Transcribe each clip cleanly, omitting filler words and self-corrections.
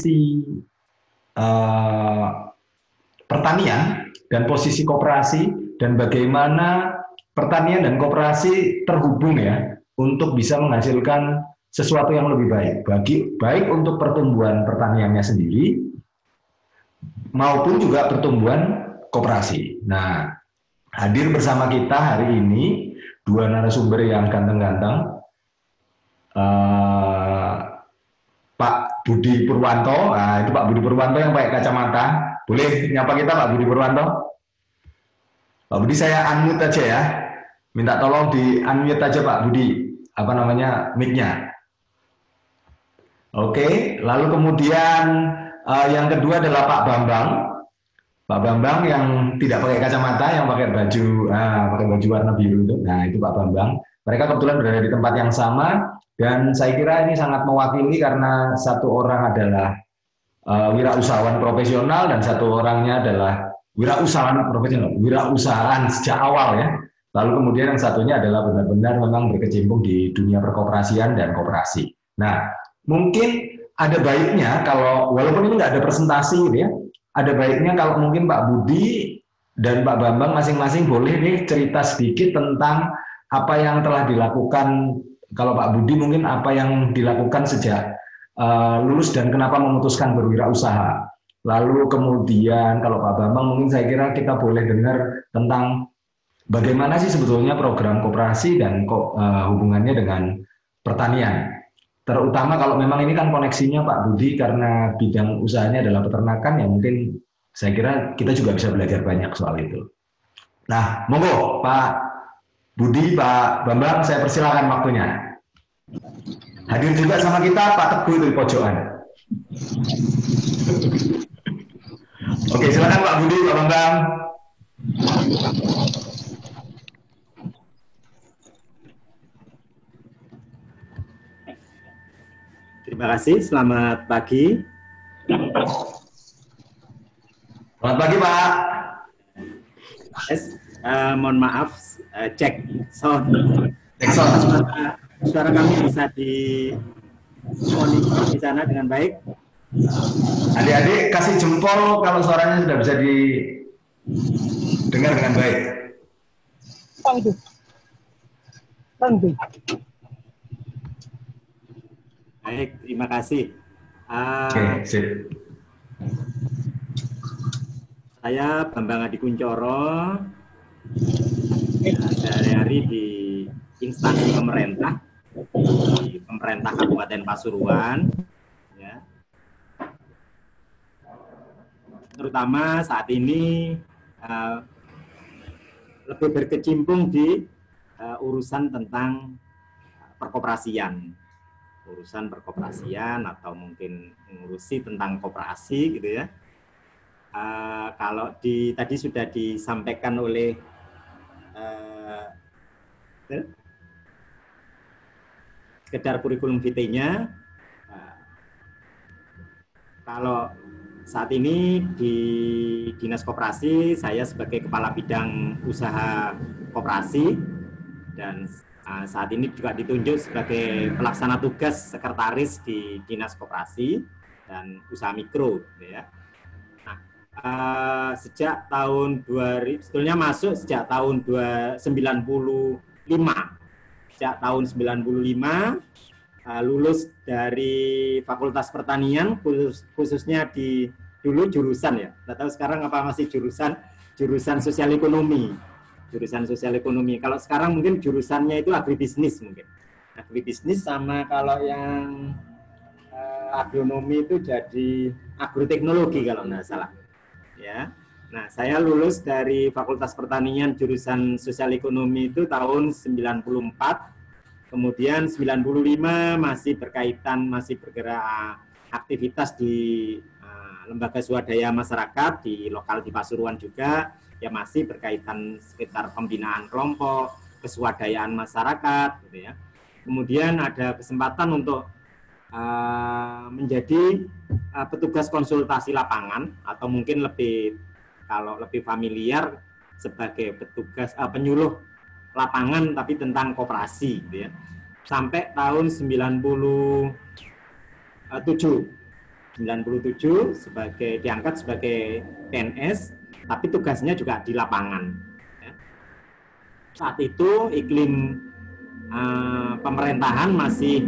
eh, pertanian dan posisi koperasi dan bagaimana pertanian dan koperasi terhubung ya untuk bisa menghasilkan sesuatu yang lebih baik baik untuk pertumbuhan pertaniannya sendiri maupun juga pertumbuhan koperasi. Nah, hadir bersama kita hari ini dua narasumber yang ganteng-ganteng, eh, Pak Budi Purwanto. Nah, itu Pak Budi Purwanto yang pakai kacamata. Boleh nyapa kita Pak Budi Purwanto? Pak Budi, saya unmute aja ya. Minta tolong di unmute aja Pak Budi. Apa namanya mic-nya? Oke, lalu kemudian yang kedua adalah Pak Bambang. Pak Bambang yang tidak pakai kacamata, yang pakai baju warna biru itu. Nah, itu Pak Bambang. Mereka kebetulan berada di tempat yang sama dan saya kira ini sangat mewakili karena satu orang adalah wirausahawan profesional dan satu orangnya adalah wirausahawan profesional, wirausahaan sejak awal ya. Lalu kemudian yang satunya adalah benar-benar memang berkecimpung di dunia perkoperasian dan koperasi. Nah, mungkin ada baiknya kalau walaupun ini nggak ada presentasi gitu ya, ada baiknya kalau mungkin Pak Budi dan Pak Bambang masing-masing boleh nih cerita sedikit tentang apa yang telah dilakukan. Kalau Pak Budi mungkin apa yang dilakukan sejak lulus dan kenapa memutuskan berwirausaha. Lalu kemudian kalau Pak Bambang mungkin saya kira kita boleh dengar tentang bagaimana sih sebetulnya program koperasi dan hubungannya dengan pertanian. Terutama kalau memang ini kan koneksinya Pak Budi karena bidang usahanya adalah peternakan ya mungkin saya kira kita juga bisa belajar banyak soal itu. Nah, monggo Pak Budi, Pak Bambang, saya persilakan waktunya. Hadir juga sama kita Pak Teguh itu di pojokan. Oke, silakan Pak Budi, Pak Bambang. Terima kasih, selamat pagi. Selamat pagi Pak. Mohon maaf, cek sound. Cek sound. Suara kami bisa dimonitor di sana dengan baik. Adik-adik kasih jempol kalau suaranya sudah bisa didengar dengan baik. Baik, terima kasih. Oke, sip. Saya Bambang Adi Kuncoro, sehari-hari di instansi pemerintah, di pemerintah Kabupaten Pasuruan, ya. Terutama saat ini lebih berkecimpung di urusan tentang perkoperasian, atau mungkin mengurusi tentang koperasi gitu ya. Kalau tadi sudah disampaikan oleh sekedar kurikulum vitae-nya, kalau saat ini di Dinas Koperasi saya sebagai Kepala Bidang Usaha Koperasi dan saat ini juga ditunjuk sebagai pelaksana tugas sekretaris di Dinas Koperasi dan Usaha Mikro, ya. Nah, sejak tahun 2000, sebetulnya masuk sejak tahun 95. Sejak tahun 95 lulus dari Fakultas Pertanian, khususnya di dulu jurusan ya. Tidak tahu sekarang apa masih jurusan sosial ekonomi. Jurusan sosial ekonomi. Kalau sekarang mungkin jurusannya itu agribisnis mungkin. Agribisnis sama kalau yang agronomi itu jadi agroteknologi kalau nggak salah. Ya. Nah, saya lulus dari Fakultas Pertanian jurusan sosial ekonomi itu tahun 94. Kemudian 95 masih bergerak aktivitas di lembaga swadaya masyarakat di lokal di Pasuruan juga. Ya masih berkaitan sekitar pembinaan kelompok, keswadayaan masyarakat, gitu ya. Kemudian ada kesempatan untuk menjadi petugas konsultasi lapangan atau mungkin kalau lebih familiar sebagai petugas penyuluh lapangan tapi tentang koperasi, gitu ya. Sampai tahun 97. 97 diangkat sebagai PNS, tapi tugasnya juga di lapangan. Ya. Saat itu iklim pemerintahan masih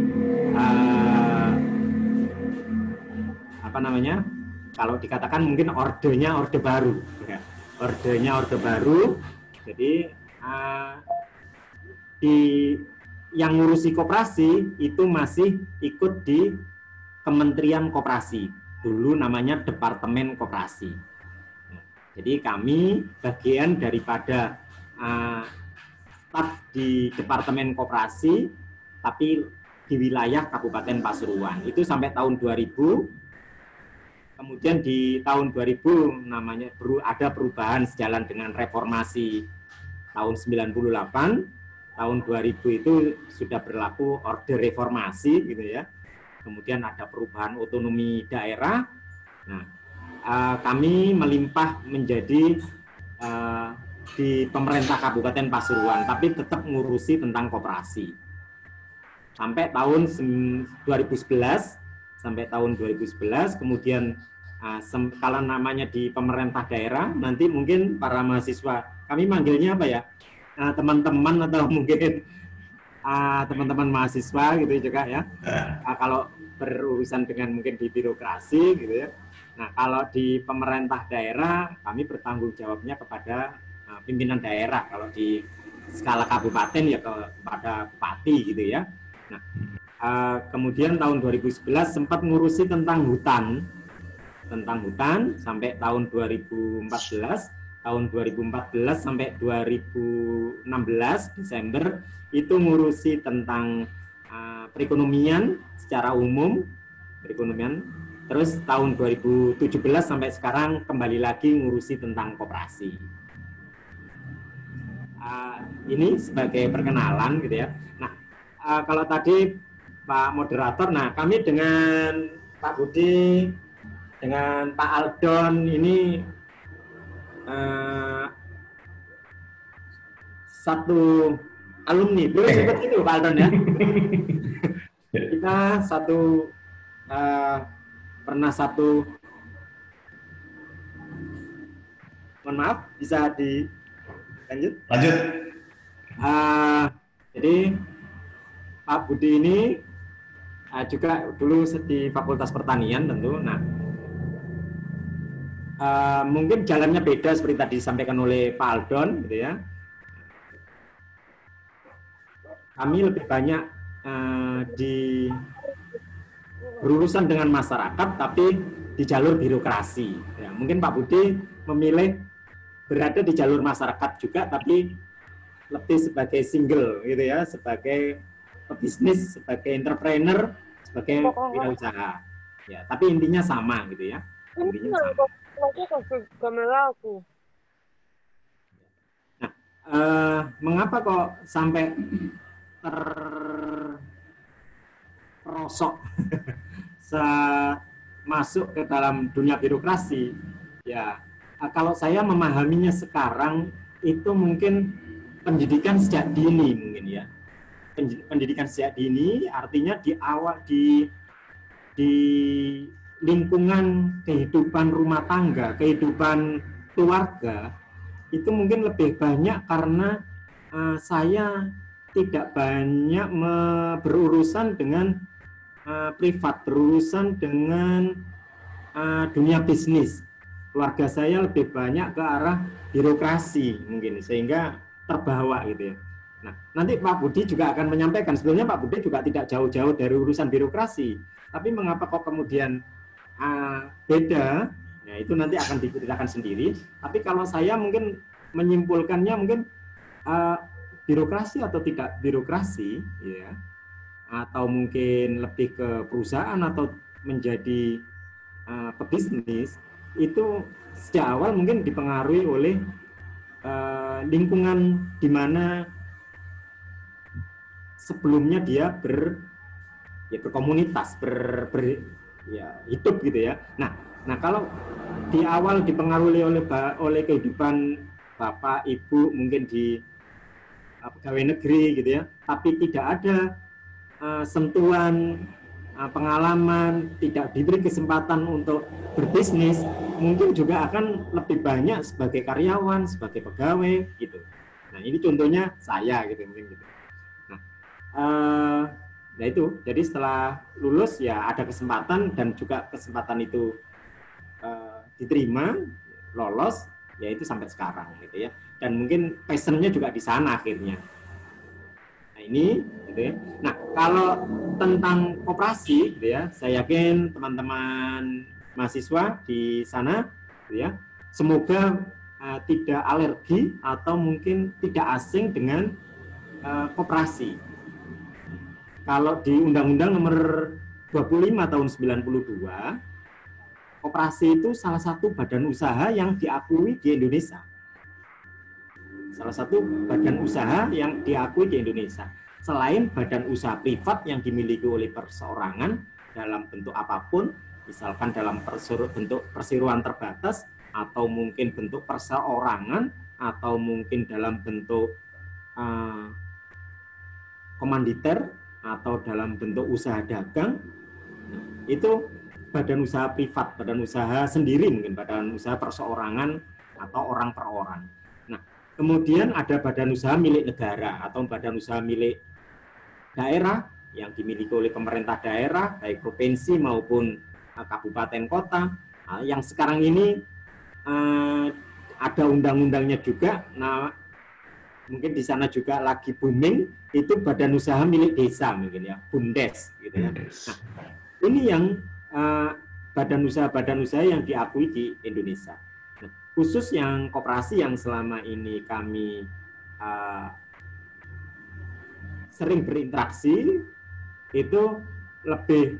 kalau dikatakan mungkin ordenya orde baru, ya. Ordenya orde baru. Jadi yang ngurusi koperasi itu masih ikut di Kementerian Koperasi, dulu namanya Departemen Koperasi. Jadi kami bagian daripada staf di Departemen Koperasi, tapi di wilayah Kabupaten Pasuruan. Itu sampai tahun 2000. Kemudian di tahun 2000 ada perubahan sejalan dengan reformasi tahun 98. Tahun 2000 itu sudah berlaku orde reformasi gitu ya. Kemudian ada perubahan otonomi daerah. Nah, kami melimpah menjadi di pemerintah Kabupaten Pasuruan, tapi tetap ngurusi tentang koperasi. Sampai tahun 2011, kemudian kalau namanya di pemerintah daerah, nanti mungkin para mahasiswa, kami manggilnya apa ya, teman-teman atau mungkin teman-teman mahasiswa gitu juga ya. Kalau berurusan dengan mungkin di birokrasi gitu ya. Nah, kalau di pemerintah daerah, kami bertanggung jawabnya kepada pimpinan daerah. Kalau di skala kabupaten ya kepada bupati gitu ya. Nah, kemudian tahun 2011 sempat ngurusi tentang hutan sampai tahun 2014. Tahun 2014 sampai 2016 Desember itu ngurusi tentang perekonomian secara umum, terus tahun 2017 sampai sekarang kembali lagi ngurusi tentang koperasi. Ini sebagai perkenalan gitu ya. Nah, kalau tadi Pak Moderator, nah kami dengan Pak Budi, dengan Pak Aldon ini satu alumni, boleh sebut itu Pak Aldon ya. Kita pernah satu, mohon maaf, bisa dilanjut? Lanjut. Jadi Pak Budi ini juga dulu di Fakultas Pertanian tentu. Nah, mungkin jalannya beda seperti tadi disampaikan oleh Pak Aldon, gitu ya. Kami lebih banyak berurusan dengan masyarakat, tapi di jalur birokrasi. Ya, mungkin Pak Budi memilih berada di jalur masyarakat juga, tapi lebih sebagai single, gitu ya, sebagai pebisnis, sebagai entrepreneur, sebagai wirausaha. Ya, tapi intinya sama, gitu ya. Intinya sama. Nah, mengapa kok sampai terperosok masuk ke dalam dunia birokrasi? Ya, kalau saya memahaminya sekarang itu mungkin pendidikan sejak dini mungkin ya. Pendidikan sejak dini artinya di awal di lingkungan kehidupan rumah tangga, kehidupan keluarga itu mungkin lebih banyak karena saya tidak banyak berurusan dengan privat, berurusan dengan dunia bisnis. Keluarga saya lebih banyak ke arah birokrasi mungkin, sehingga terbawa gitu ya. Nah, nanti Pak Budi juga akan menyampaikan, sebenarnya Pak Budi juga tidak jauh-jauh dari urusan birokrasi, tapi mengapa kok kemudian beda, ya itu nanti akan diceritakan sendiri. Tapi kalau saya mungkin menyimpulkannya mungkin birokrasi atau tidak birokrasi, ya, atau mungkin lebih ke perusahaan atau menjadi pebisnis, itu sejak awal mungkin dipengaruhi oleh lingkungan di mana sebelumnya dia berkomunitas, hidup gitu ya. Nah kalau di awal dipengaruhi oleh kehidupan bapak ibu mungkin di pegawai negeri gitu ya, tapi tidak ada sentuhan pengalaman, tidak diberi kesempatan untuk berbisnis, mungkin juga akan lebih banyak sebagai karyawan, sebagai pegawai gitu. Nah, ini contohnya saya gitu mungkin gitu. Nah itu, jadi setelah lulus ya ada kesempatan dan juga kesempatan itu diterima, lolos, ya itu sampai sekarang gitu ya. Dan mungkin passionnya juga di sana akhirnya. Nah ini, gitu ya. Nah kalau tentang koperasi, gitu ya, saya yakin teman-teman mahasiswa di sana, gitu ya, semoga tidak alergi atau mungkin tidak asing dengan koperasi. Kalau di Undang-Undang Nomor 25 tahun 92, koperasi itu salah satu badan usaha yang diakui di Indonesia. Salah satu badan usaha yang diakui di Indonesia. Selain badan usaha privat yang dimiliki oleh perseorangan dalam bentuk apapun, misalkan dalam bentuk perseroan terbatas, atau mungkin bentuk perseorangan, atau mungkin dalam bentuk komanditer, atau dalam bentuk usaha dagang, itu badan usaha privat, badan usaha sendiri mungkin, badan usaha perseorangan atau orang per orang. Nah, kemudian ada badan usaha milik negara atau badan usaha milik daerah yang dimiliki oleh pemerintah daerah, baik provinsi maupun kabupaten kota. Nah, yang sekarang ini ada undang-undangnya juga. Nah, mungkin di sana juga lagi booming itu badan usaha milik desa mungkin ya, BUMDes gitu ya. Nah, ini yang badan usaha yang diakui di Indonesia. Nah, khusus yang koperasi yang selama ini kami sering berinteraksi itu lebih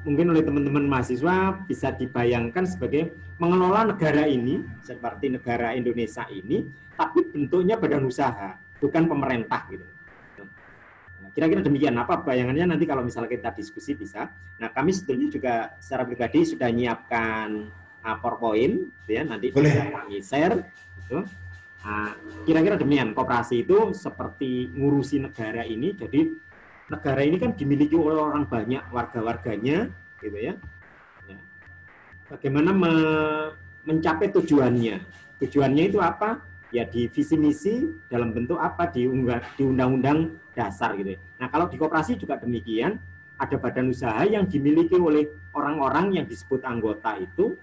mungkin oleh teman-teman mahasiswa bisa dibayangkan sebagai mengelola negara ini seperti negara Indonesia ini, tapi bentuknya badan usaha, bukan pemerintah gitu. Kira-kira demikian. Apa bayangannya nanti kalau misalnya kita diskusi bisa. Nah, kami sebetulnya juga secara pribadi sudah menyiapkan PowerPoint, ya, nanti boleh bisa kami share. Gitu. Kira-kira demikian. Koperasi itu seperti ngurusi negara ini. Jadi negara ini kan dimiliki oleh orang banyak, warga-warganya, gitu ya. Bagaimana mencapai tujuannya? Tujuannya itu apa? Ya di visi misi dalam bentuk apa di undang-undang dasar gitu. Nah, kalau di koperasi juga demikian, ada badan usaha yang dimiliki oleh orang-orang yang disebut anggota itu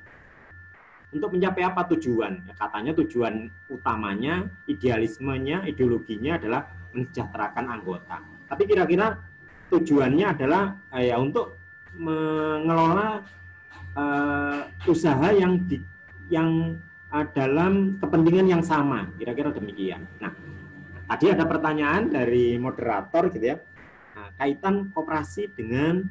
untuk mencapai apa tujuan? Ya, katanya tujuan utamanya, idealismenya, ideologinya adalah mensejahterakan anggota. Tapi kira-kira tujuannya adalah ya untuk mengelola usaha yang dalam kepentingan yang sama, kira-kira demikian. Nah, tadi ada pertanyaan dari moderator gitu ya, kaitan koperasi dengan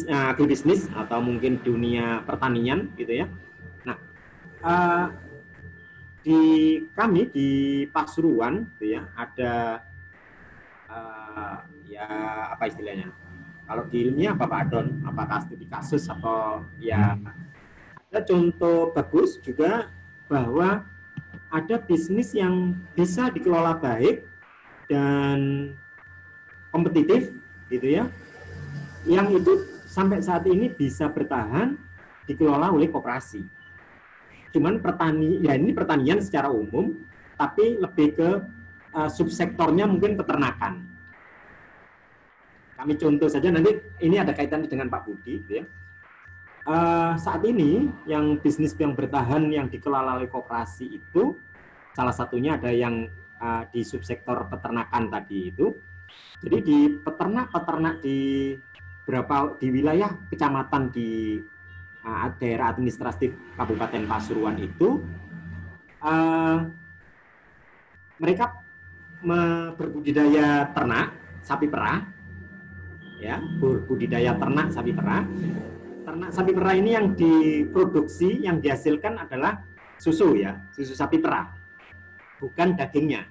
agribisnis atau mungkin dunia pertanian gitu ya. Nah, di kami di Pasuruan gitu ya ada ya apa istilahnya? Kalau di ilmiah Bapak Adon, apakah studi kasus atau ya ada contoh bagus juga bahwa ada bisnis yang bisa dikelola baik dan kompetitif gitu ya, yang itu sampai saat ini bisa bertahan dikelola oleh koperasi. Cuman ini pertanian secara umum, tapi lebih ke subsektornya mungkin peternakan. Kami contoh saja, nanti ini ada kaitannya dengan Pak Budi gitu ya. Saat ini yang bisnis yang bertahan yang dikelola oleh koperasi itu salah satunya ada yang di subsektor peternakan tadi itu. Jadi di peternak di wilayah kecamatan di daerah administratif Kabupaten Pasuruan itu mereka berbudidaya ternak sapi perah, ya, berbudidaya ternak sapi perah. Ternak sapi perah ini yang diproduksi, yang dihasilkan adalah susu ya, susu sapi perah, bukan dagingnya.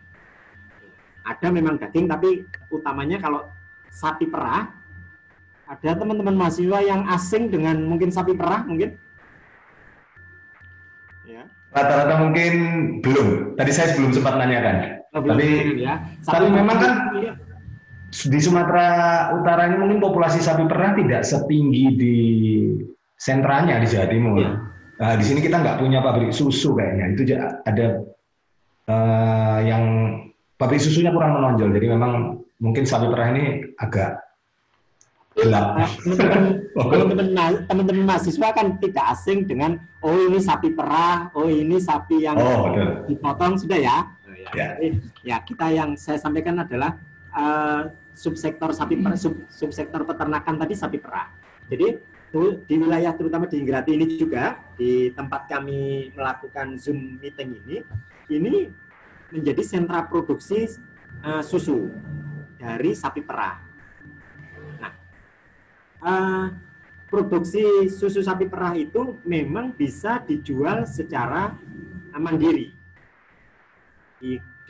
Ada memang daging, tapi utamanya kalau sapi perah. Ada teman-teman mahasiswa yang asing dengan mungkin sapi perah mungkin? Ya. Rata-rata mungkin belum. Tadi saya belum sempat nanyakan. Tapi ya. Tapi memang kan di Sumatera Utara ini mungkin populasi sapi perah tidak setinggi di sentranya di Jawa Timur. Ya. Nah, di sini kita nggak punya pabrik susu kayaknya. Itu ada yang pabrik susunya kurang menonjol. Jadi memang mungkin sapi perah ini agak gelap. Teman-teman mahasiswa kan tidak asing dengan oh ini sapi perah, oh ini sapi yang dipotong sudah ya. Ya. Ya kita yang saya sampaikan adalah subsektor sapi perah, subsektor peternakan tadi sapi perah. Jadi di wilayah terutama di Ingrati ini juga di tempat kami melakukan Zoom meeting ini menjadi sentra produksi susu dari sapi perah. Produksi susu sapi perah itu memang bisa dijual secara mandiri,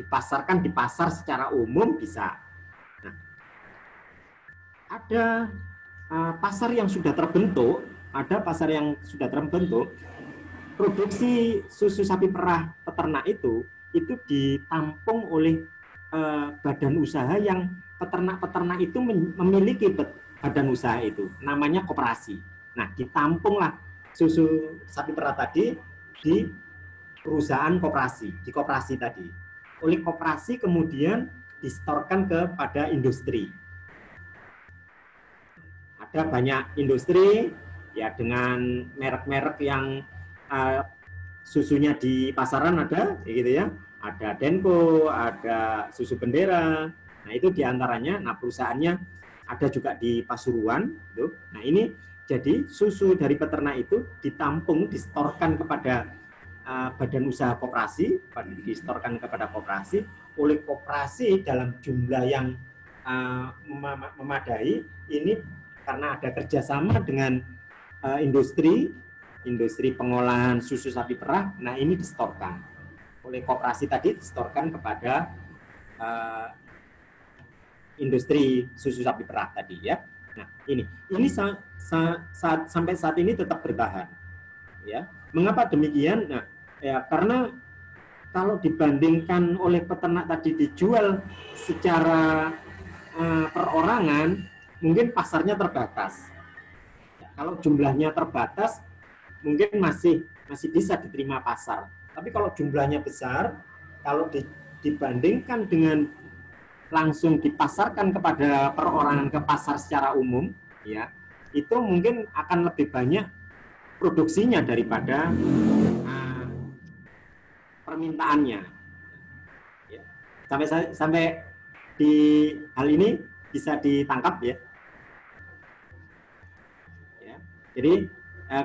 dipasarkan di pasar secara umum bisa. Nah, ada pasar yang sudah terbentuk, produksi susu sapi perah peternak itu ditampung oleh badan usaha yang peternak-peternak itu memiliki badan usaha itu, namanya koperasi. Nah, ditampunglah susu sapi perah tadi di perusahaan koperasi, di koperasi tadi. Oleh koperasi kemudian disetorkan kepada industri. Ada banyak industri ya dengan merek-merek yang susunya di pasaran ada, gitu ya. Ada Denko, ada Susu Bendera. Nah, itu diantaranya. Nah, perusahaannya ada juga di Pasuruan. Gitu. Nah, ini jadi susu dari peternak itu ditampung, disetorkan kepada badan usaha koperasi, disetorkan kepada koperasi. Oleh koperasi dalam jumlah yang memadai, ini karena ada kerjasama dengan industri pengolahan susu sapi perah. Nah, ini disetorkan oleh koperasi tadi, disetorkan kepada industri susu sapi perah tadi ya. Nah, ini sampai saat ini tetap bertahan. Ya. Mengapa demikian? Nah, ya karena kalau dibandingkan oleh peternak tadi dijual secara perorangan, mungkin pasarnya terbatas. Ya, kalau jumlahnya terbatas, mungkin masih bisa diterima pasar. Tapi kalau jumlahnya besar, kalau dibandingkan dengan langsung dipasarkan kepada perorangan ke pasar secara umum, ya itu mungkin akan lebih banyak produksinya daripada permintaannya. Ya. Sampai di hal ini bisa ditangkap ya. Ya. Jadi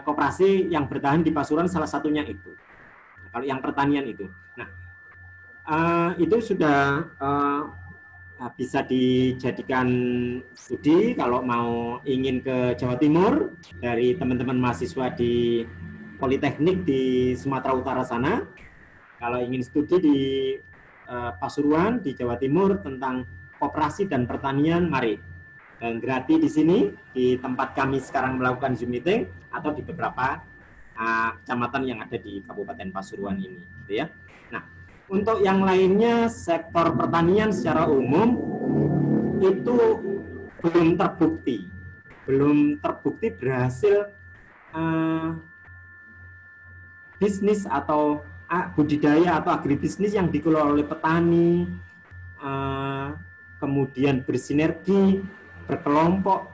koperasi yang bertahan di Pasuruan salah satunya itu. Nah, kalau yang pertanian itu, nah itu sudah bisa dijadikan studi kalau mau ingin ke Jawa Timur dari teman-teman mahasiswa di Politeknik di Sumatera Utara sana. Kalau ingin studi di Pasuruan di Jawa Timur tentang koperasi dan pertanian, mari. Dan gratis di sini di tempat kami sekarang melakukan Zoom meeting atau di beberapa kecamatan yang ada di Kabupaten Pasuruan ini, gitu ya. Nah, untuk yang lainnya, sektor pertanian secara umum itu belum terbukti berhasil bisnis atau budidaya atau agribisnis yang dikelola oleh petani, kemudian bersinergi, berkelompok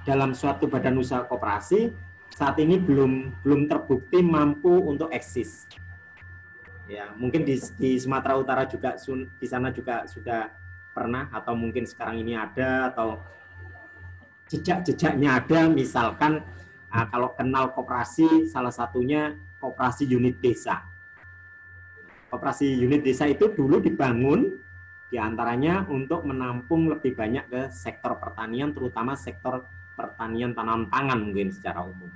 dalam suatu badan usaha koperasi, saat ini belum terbukti mampu untuk eksis. Ya, mungkin di Sumatera Utara juga di sana juga sudah pernah atau mungkin sekarang ini ada atau jejak-jejaknya ada, misalkan kalau kenal koperasi salah satunya koperasi unit desa. Koperasi unit desa itu dulu dibangun diantaranya untuk menampung lebih banyak ke sektor pertanian, terutama sektor pertanian tanaman pangan mungkin secara umum.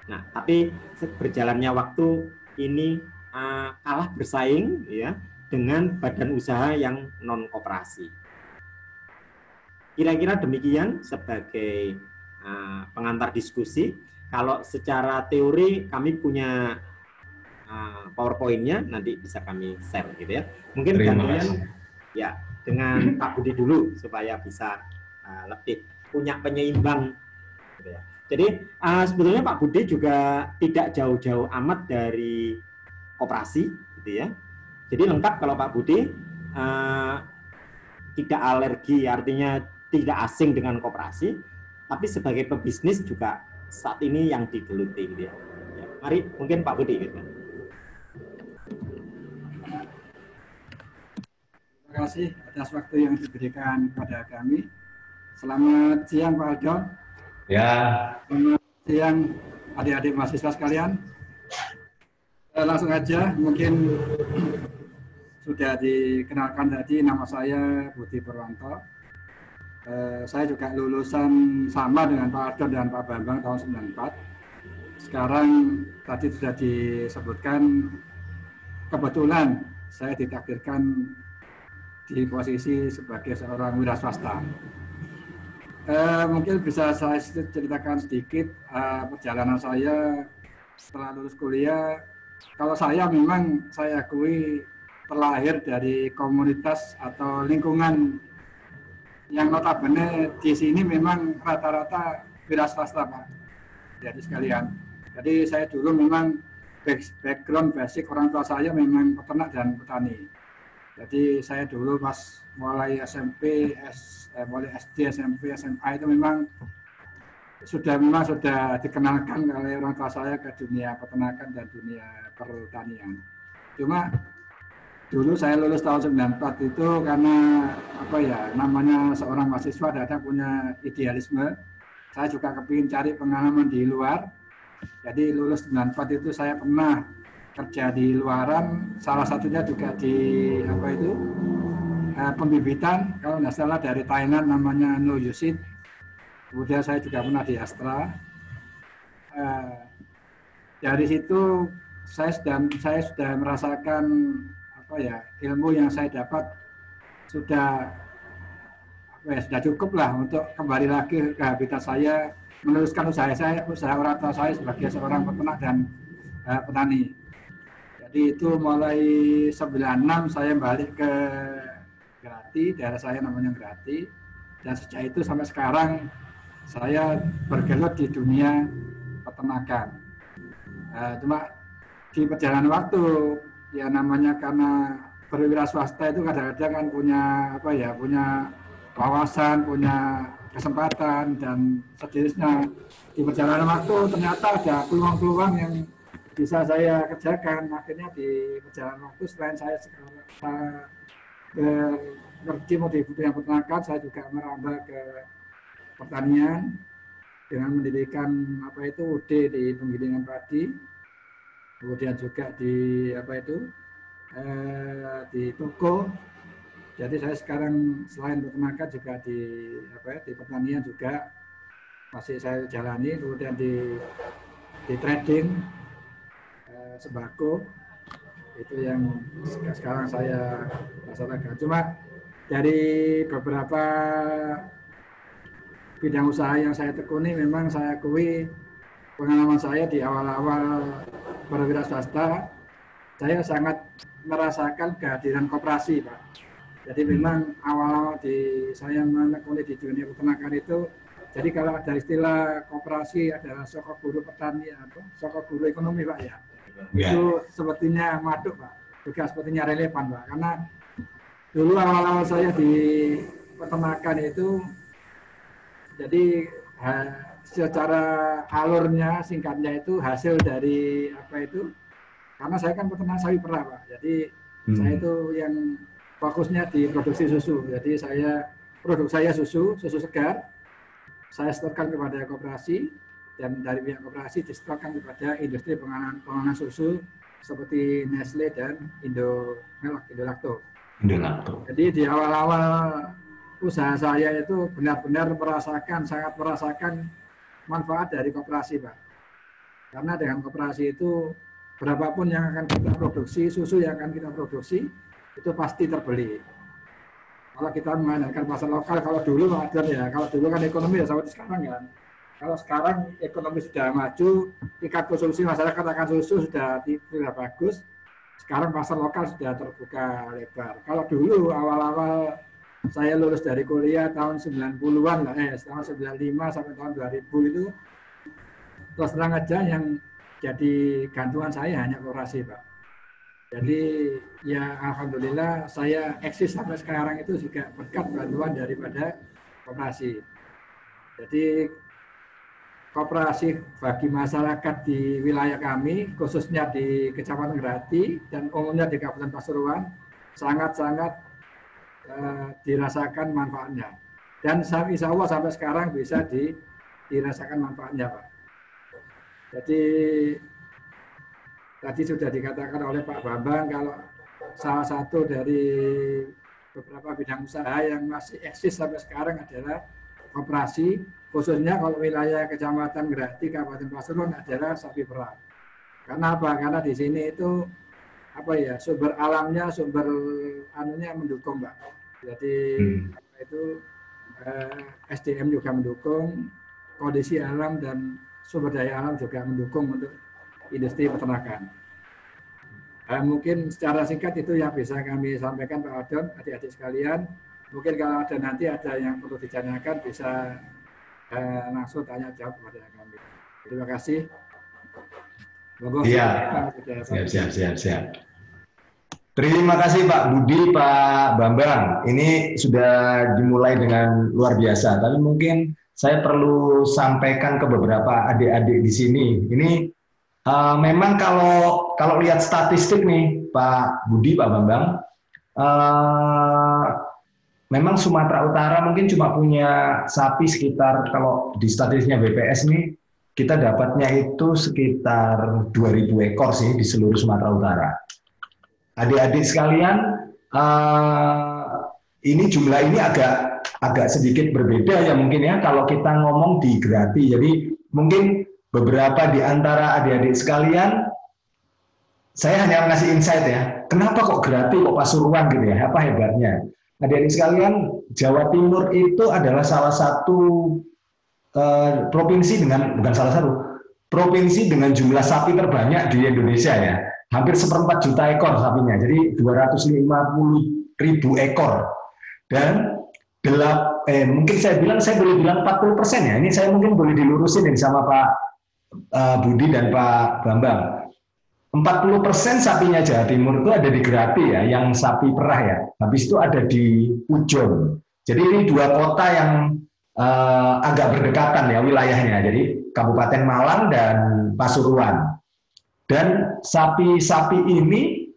Nah, tapi berjalannya waktu ini kalah bersaing ya dengan badan usaha yang non koperasi. Kira-kira demikian sebagai pengantar diskusi. Kalau secara teori kami punya PowerPoint-nya, nanti bisa kami share gitu ya. Mungkin gantian ya dengan Pak Budi dulu supaya bisa lebih punya penyeimbang. Gitu ya. Jadi sebetulnya Pak Budi juga tidak jauh-jauh amat dari koperasi, gitu ya. Jadi lengkap kalau Pak Budi tidak alergi, artinya tidak asing dengan koperasi, tapi sebagai pebisnis juga saat ini yang digeluti, gitu ya. Ya, mari mungkin Pak Budi. Gitu. Terima kasih atas waktu yang diberikan kepada kami. Selamat siang Pak Aldon. Ya. Selamat siang adik-adik mahasiswa sekalian. Langsung aja, mungkin sudah dikenalkan tadi, nama saya Budi Purwanto. Saya juga lulusan sama dengan Pak Aldon dan Pak Bambang tahun 94. Sekarang tadi sudah disebutkan, kebetulan saya ditakdirkan di posisi sebagai seorang wira swasta. Mungkin bisa saya ceritakan sedikit perjalanan saya setelah lulus kuliah. Kalau saya memang saya akui terlahir dari komunitas atau lingkungan yang notabene di sini memang rata-rata wira swasta, Pak. Jadi sekalian. Jadi saya dulu memang background basic orang tua saya memang peternak dan petani. Jadi saya dulu pas mulai SMP, mulai SD, SMP, SMA itu memang sudah dikenalkan oleh orang tua saya ke dunia peternakan dan dunia pertanian. Cuma dulu saya lulus tahun 94 itu karena namanya seorang mahasiswa datang punya idealisme. Saya juga kepingin cari pengalaman di luar. Jadi lulus 94 itu saya pernah kerja di luaran, salah satunya juga di pembibitan, kalau nggak salah dari Thailand namanya No Yusit. Kemudian saya juga pernah di Astra. Dari situ saya sudah merasakan ilmu yang saya dapat sudah cukup lah untuk kembali lagi ke habitat saya, meneruskan usaha orang tua saya sebagai seorang peternak dan petani. Jadi itu mulai 96 saya balik ke Grati, daerah saya namanya Grati, dan sejak itu sampai sekarang saya bergelut di dunia peternakan. Cuma di perjalanan waktu, ya namanya karena berwira swasta itu kadang-kadang kan punya wawasan, punya kesempatan dan sejenisnya. Di perjalanan waktu ternyata ada peluang-peluang yang bisa saya kerjakan. Akhirnya di perjalanan waktu selain saya sekarang berkecimpung di bidang peternakan, saya juga merambah ke pertanian dengan mendirikan UD di penggilingan padi, kemudian juga di di toko. Jadi saya sekarang selain peternakan juga di pertanian juga masih saya jalani, kemudian di trading sembako itu yang sekarang saya laksanakan. Cuma dari beberapa bidang usaha yang saya tekuni, memang saya akui pengalaman saya di awal-awal berwira swasta, saya sangat merasakan kehadiran koperasi, Pak. Jadi memang awal-awal saya menekuni di dunia peternakan itu, jadi kalau ada istilah koperasi adalah sokok guru petani atau sokok guru ekonomi, Pak, ya. Itu sepertinya maduk, Pak. Juga sepertinya relevan, Pak. Karena dulu awal-awal saya di peternakan itu, jadi secara alurnya, singkatnya itu hasil dari karena saya kan peternak sapi perah, Pak. Jadi saya itu yang fokusnya di produksi susu. Jadi produk saya susu segar, saya setorkan kepada koperasi, dan dari pihak koperasi disetorkan kepada industri pengelolaan susu seperti Nestle dan Indolacto. Jadi di awal-awal usaha saya itu benar-benar sangat merasakan manfaat dari koperasi, Pak. Karena dengan koperasi itu berapapun yang akan kita produksi, susu yang akan kita produksi itu pasti terbeli. Kalau kita mengandalkan pasar lokal, kalau dulu kan ekonomi ya seperti sekarang kan. Kalau sekarang ekonomi sudah maju, tingkat konsumsi masyarakat akan susu sudah bagus. Sekarang pasar lokal sudah terbuka lebar. Kalau dulu awal-awal saya lulus dari kuliah tahun 90-an lah, tahun 95 sampai tahun 2000 itu terus terang aja yang jadi gantungan saya hanya koperasi, Pak. Jadi ya alhamdulillah saya eksis sampai sekarang itu juga berkat bantuan daripada koperasi. Jadi koperasi bagi masyarakat di wilayah kami, khususnya di Kecamatan Grati dan umumnya di Kabupaten Pasuruan, sangat-sangat dirasakan manfaatnya. Dan insya Allah sampai sekarang bisa dirasakan manfaatnya, Pak. Jadi tadi sudah dikatakan oleh Pak Bambang kalau salah satu dari beberapa bidang usaha yang masih eksis sampai sekarang adalah koperasi, khususnya kalau wilayah Kecamatan Grati, Kabupaten Pasuruan adalah sapi perah. Karena apa? Karena di sini itu sumber alamnya, sumber anunya mendukung, Pak. Jadi itu SDM juga mendukung, kondisi alam dan sumber daya alam juga mendukung untuk industri peternakan. Mungkin secara singkat itu yang bisa kami sampaikan, Pak Odon, adik-adik sekalian. Mungkin kalau nanti ada yang perlu ditanyakan bisa langsung tanya jawab kepada kami. Terima kasih. Iya, siap. Terima kasih Pak Budi, Pak Bambang. Ini sudah dimulai dengan luar biasa. Tapi mungkin saya perlu sampaikan ke beberapa adik-adik di sini. Ini memang kalau lihat statistik nih, Pak Budi, Pak Bambang, memang Sumatera Utara mungkin cuma punya sapi sekitar, kalau di statistiknya BPS nih, kita dapatnya itu sekitar 2.000 ekor sih di seluruh Sumatera Utara. Adik-adik sekalian, ini jumlah ini agak sedikit berbeda ya mungkin ya kalau kita ngomong di Grati. Jadi mungkin beberapa di antara adik-adik sekalian, saya hanya ngasih insight ya, kenapa kok Grati, kok Pasuruan gitu ya, apa hebatnya? Adik-adik sekalian, Jawa Timur itu adalah salah satu provinsi dengan jumlah sapi terbanyak di Indonesia ya, hampir 1,4 juta ekor sapinya, jadi 250.000 ekor. Dan mungkin saya boleh bilang 40% ya, ini saya mungkin boleh dilurusin nih sama Pak Budi dan Pak Bambang. 40% sapinya Jawa Timur itu ada di Grati ya, yang sapi perah ya. Habis itu ada di Pujon. Jadi ini dua kota yang agak berdekatan ya wilayahnya. Jadi Kabupaten Malang dan Pasuruan. Dan sapi-sapi ini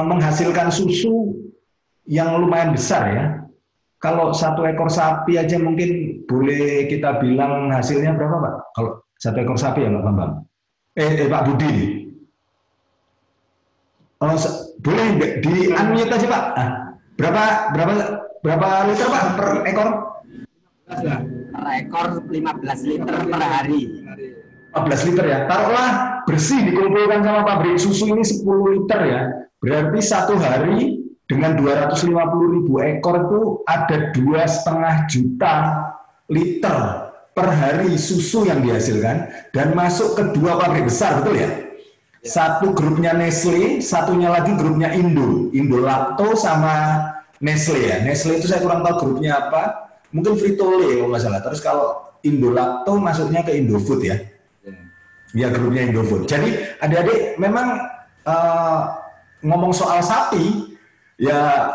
menghasilkan susu yang lumayan besar ya. Kalau 1 ekor sapi aja mungkin boleh kita bilang hasilnya berapa, Pak? Kalau 1 ekor sapi ya, Pak Bambang? Pak Budi. Boleh di unmute aja, Pak. Berapa liter, Pak, per ekor? Per ekor 15 liter per hari. 15 liter ya. Taruhlah bersih dikumpulkan sama pabrik susu ini 10 liter ya. Berarti 1 hari dengan 250.000 ekor itu ada 2,5 juta liter per hari susu yang dihasilkan dan masuk ke 2 pabrik besar, betul ya? Satu grupnya Nestle, satunya lagi grupnya Indolacto sama Nestle ya. Nestle itu saya kurang tahu grupnya apa, mungkin Frito-Lay kalau nggak salah. Terus kalau Indolacto masuknya ke Indofood ya. Ya grupnya Indofood. Jadi adik-adik memang ngomong soal sapi, ya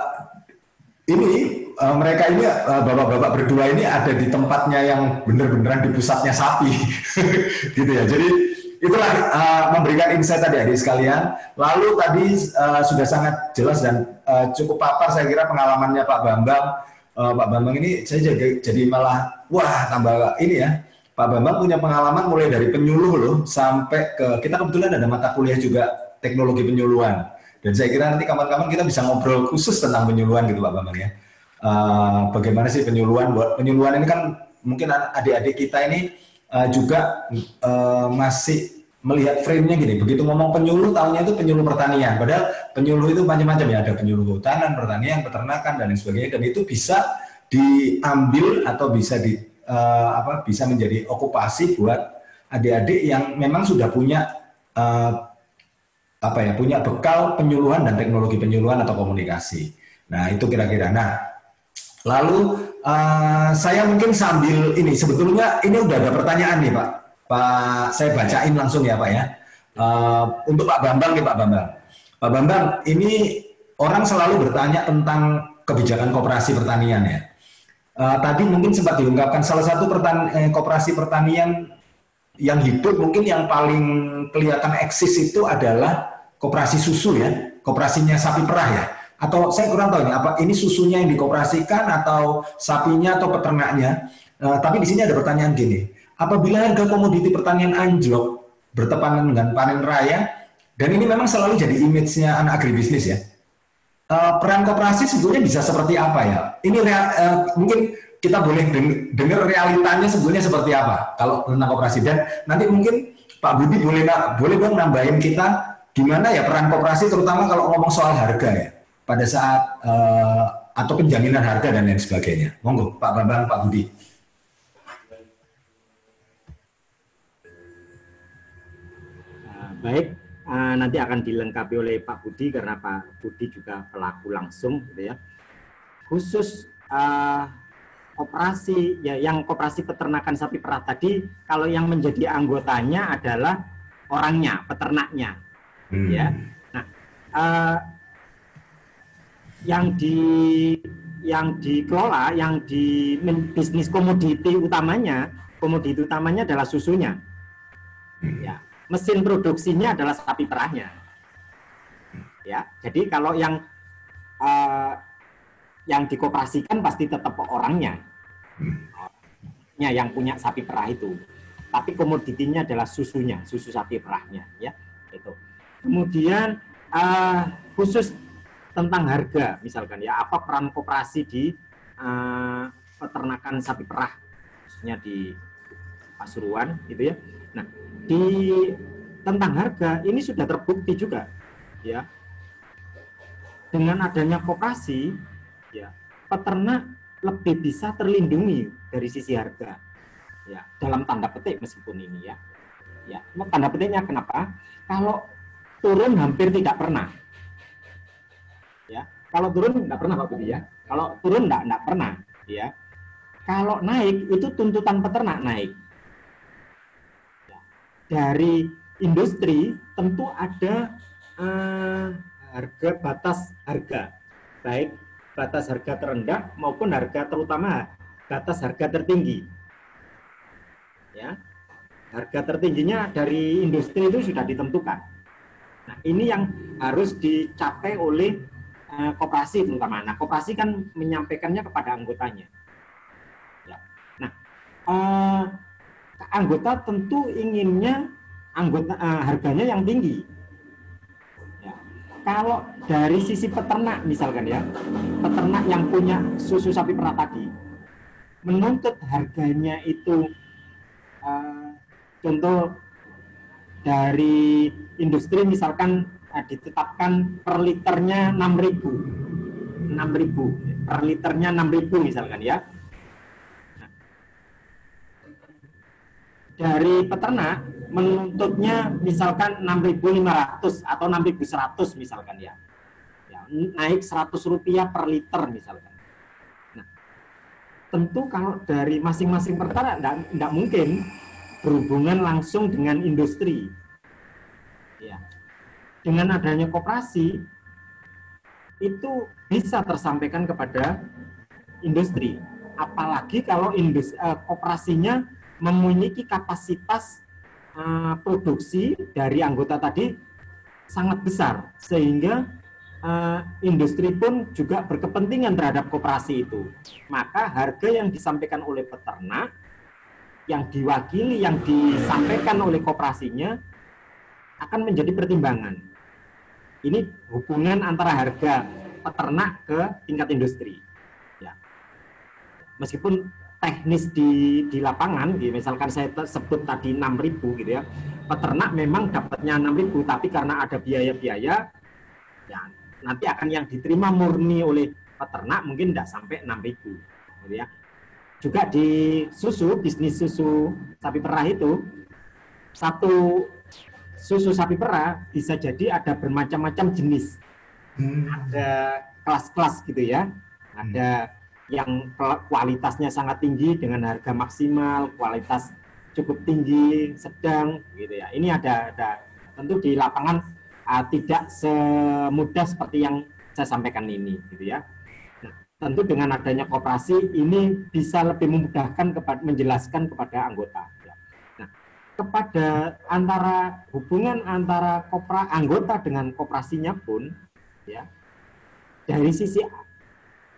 ini mereka ini bapak-bapak berdua ini ada di tempatnya yang benar-beneran di pusatnya sapi, gitu ya. Jadi itulah memberikan insight tadi adik sekalian. Lalu tadi sudah sangat jelas dan cukup papar saya kira pengalamannya Pak Bambang. Pak Bambang ini saya jadi malah wah tambah ini ya. Pak Bambang punya pengalaman mulai dari penyuluh loh sampai ke kita kebetulan ada mata kuliah juga teknologi penyuluhan. Dan saya kira nanti kawan-kawan kita bisa ngobrol khusus tentang penyuluhan gitu Pak Bambang ya. Bagaimana sih penyuluhan? Penyuluhan ini kan mungkin adik-adik kita ini juga masih melihat frame-nya gini. Begitu ngomong penyuluh, tahunya itu penyuluh pertanian. Padahal penyuluh itu macam-macam ya. Ada penyuluh kehutanan, pertanian, peternakan, dan lain sebagainya. Dan itu bisa diambil atau bisa bisa menjadi okupasi buat adik-adik yang memang sudah punya punya bekal penyuluhan dan teknologi penyuluhan atau komunikasi. Nah, itu kira-kira. Nah, lalu saya mungkin sambil ini, sebetulnya ini udah ada pertanyaan nih Pak. Pak, saya bacain langsung ya Pak ya. Untuk Pak Bambang nih Pak Bambang. Pak Bambang, ini orang selalu bertanya tentang kebijakan koperasi pertanian ya. Tadi mungkin sempat diungkapkan salah satu koperasi pertanian yang hidup mungkin yang paling kelihatan eksis itu adalah koperasi susu ya, koperasinya sapi perah ya. Atau saya kurang tahu ini apa ini susunya yang dikoperasikan atau sapinya atau peternaknya. Tapi di sini ada pertanyaan gini, apabila harga komoditi pertanian anjlok bertepatan dengan panen raya, dan ini memang selalu jadi image-nya anak agribisnis ya. Peran koperasi sebetulnya bisa seperti apa ya? Ini mungkin kita boleh dengar realitanya sebetulnya seperti apa kalau tentang koperasi, dan nanti mungkin Pak Budi boleh dong nambahin kita gimana ya peran koperasi terutama kalau ngomong soal harga ya pada saat atau penjaminan harga dan lain sebagainya. Monggo Pak Bambang, Pak Budi. Baik. Nanti akan dilengkapi oleh Pak Budi karena Pak Budi juga pelaku langsung gitu ya. Khusus koperasi ya, yang koperasi peternakan sapi perah tadi, kalau yang menjadi anggotanya adalah orangnya, peternaknya. Ya. Nah, yang dikelola, yang di bisnis komoditi utamanya adalah susunya. Ya. Mesin produksinya adalah sapi perahnya, ya. Jadi kalau yang dikoperasikan pasti tetap orangnya, yang punya sapi perah itu. Tapi komoditinya adalah susunya, susu sapi perahnya, ya. Itu. Kemudian khusus tentang harga, misalkan ya, apa peran koperasi di peternakan sapi perah, khususnya di Pasuruan, gitu ya. Nah, tentang harga ini sudah terbukti juga ya, dengan adanya koperasi ya, peternak lebih bisa terlindungi dari sisi harga ya, dalam tanda petik meskipun ini ya tanda petiknya kenapa, kalau turun hampir tidak pernah ya, kalau turun tidak pernah Pak Budi ya, kalau turun tidak pernah ya, kalau naik itu tuntutan peternak naik. Dari industri tentu ada batas harga, baik batas harga terendah maupun harga terutama batas harga tertinggi. Ya, harga tertingginya dari industri itu sudah ditentukan. Nah, ini yang harus dicapai oleh koperasi terutama. Nah, koperasi kan menyampaikannya kepada anggotanya. Ya. Nah, anggota tentu inginnya harganya yang tinggi. Ya. Kalau dari sisi peternak misalkan ya, peternak yang punya susu sapi perah tadi menuntut harganya itu contoh dari industri misalkan ditetapkan per liternya 6.000 per liternya 6.000 misalkan ya. Dari peternak menuntutnya misalkan 6.500 atau 6.100 misalkan ya, naik 100 rupiah per liter misalkan. Nah, tentu kalau dari masing-masing peternak tidak mungkin berhubungan langsung dengan industri. Ya. Dengan adanya koperasi itu bisa tersampaikan kepada industri, apalagi kalau koperasinya memiliki kapasitas produksi dari anggota tadi sangat besar, sehingga industri pun juga berkepentingan terhadap koperasi itu. Maka harga yang disampaikan oleh peternak, yang diwakili, yang disampaikan oleh koperasinya akan menjadi pertimbangan. Ini hubungan antara harga peternak ke tingkat industri. Ya. Meskipun teknis di lapangan, misalkan saya sebut tadi 6.000 gitu ya, peternak memang dapatnya 6.000, tapi karena ada biaya-biaya, ya nanti akan yang diterima murni oleh peternak mungkin tidak sampai 6.000, gitu ya. Juga di susu, bisnis susu sapi perah itu, satu susu sapi perah bisa jadi ada bermacam-macam jenis. Ada kelas-kelas gitu ya. Ada yang kualitasnya sangat tinggi dengan harga maksimal, kualitas cukup tinggi, sedang gitu ya. Ini ada tentu di lapangan tidak semudah seperti yang saya sampaikan ini gitu ya. Nah, tentu dengan adanya koperasi ini bisa lebih memudahkan menjelaskan kepada anggota. Ya. Nah, kepada hubungan antara anggota dengan koperasinya pun ya, dari sisi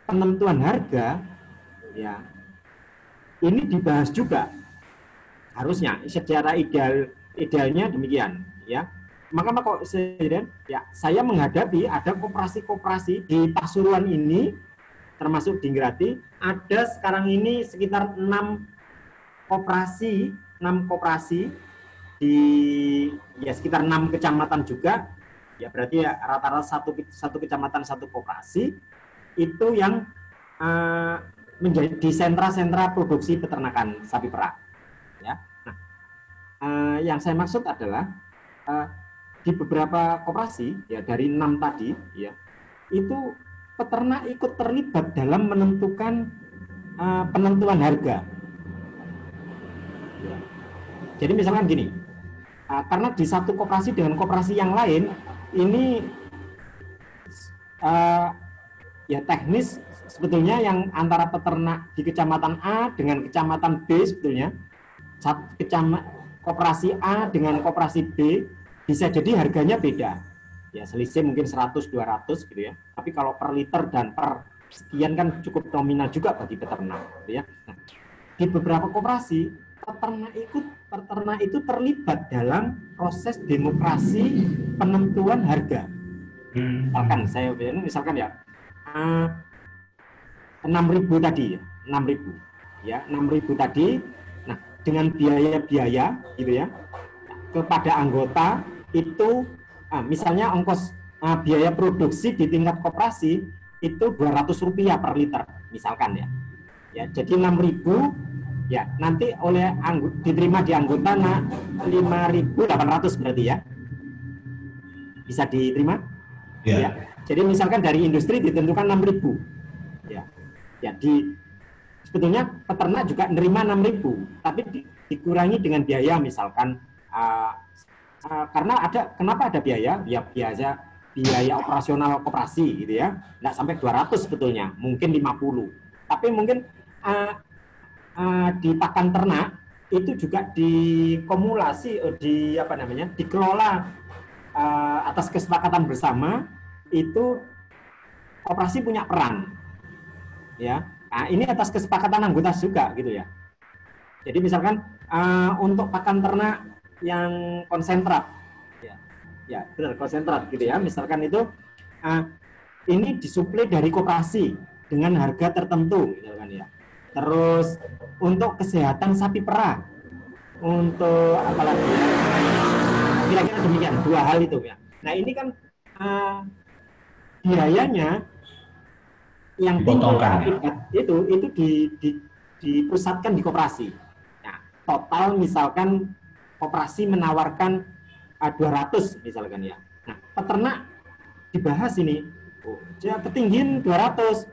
penentuan harga ya ini dibahas juga, harusnya secara idealnya demikian ya. Maka saya menghadapi ada koperasi-koperasi di Pasuruan ini, termasuk di Ngrati, ada sekarang ini sekitar 6 koperasi di ya sekitar 6 kecamatan juga ya, berarti ya rata-rata satu kecamatan satu koperasi itu yang menjadi di sentra-sentra produksi peternakan sapi perah ya. Nah, yang saya maksud adalah di beberapa koperasi ya dari 6 tadi ya, itu peternak ikut terlibat dalam menentukan penentuan harga ya. Jadi misalkan gini, karena di satu koperasi dengan koperasi yang lain ini ya teknis sebetulnya yang antara peternak di kecamatan A dengan kecamatan B sebetulnya koperasi A dengan koperasi B bisa jadi harganya beda ya, selisih mungkin 100-200 gitu ya, tapi kalau per liter dan per sekian kan cukup nominal juga bagi peternak gitu ya. Nah, di beberapa koperasi peternak itu terlibat dalam proses demokrasi penentuan harga. Misalkan ya 6.000 tadi ya, 6.000 tadi. Nah, dengan biaya gitu ya kepada anggota itu misalnya ongkos biaya produksi di tingkat koperasi itu Rp200 per liter misalkan ya. Ya, jadi 6.000 ya nanti oleh diterima di anggota 5.800 berarti ya. Bisa diterima? Ya. Jadi misalkan dari industri ditentukan 6.000. Ya sebetulnya peternak juga nerima 6.000, tapi dikurangi dengan biaya misalkan karena kenapa ada biaya? Ya biaya operasional koperasi gitu ya. Nggak sampai 200 sebetulnya, mungkin 50. Tapi mungkin di pakan ternak itu juga dikumulasi dikelola atas kesepakatan bersama. Itu koperasi punya peran ya. Nah, ini atas kesepakatan anggota juga gitu ya. Jadi misalkan untuk pakan ternak yang konsentrat ya benar konsentrat gitu ya, misalkan itu ini disuplai dari koperasi dengan harga tertentu misalkan ya. Terus untuk kesehatan sapi perah, untuk apalagi kira-kira demikian, 2 hal itu ya. Nah, ini kan biayanya yang timbul akibat itu dipusatkan di koperasi. Nah, total misalkan koperasi menawarkan 200 misalkan ya. Nah, peternak dibahas ini, ketinggian 200,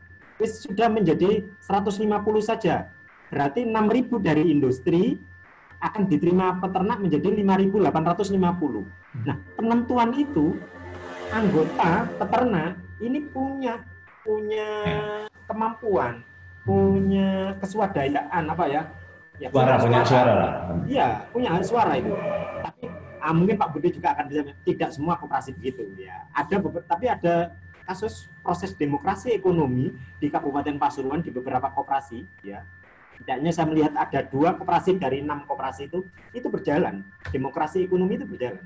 sudah menjadi 150 saja. Berarti 6.000 dari industri akan diterima peternak menjadi 5.850. Nah, penentuan itu anggota peternak ini punya kemampuan, punya keswadayaan punya suara lah. Iya, punya suara itu. Tapi mungkin Pak Budi juga akan bisa, tidak semua koperasi begitu ya. Tapi ada kasus proses demokrasi ekonomi di Kabupaten Pasuruan di beberapa koperasi ya. Tidaknya saya melihat ada 2 koperasi dari 6 koperasi itu berjalan. Demokrasi ekonomi itu berjalan.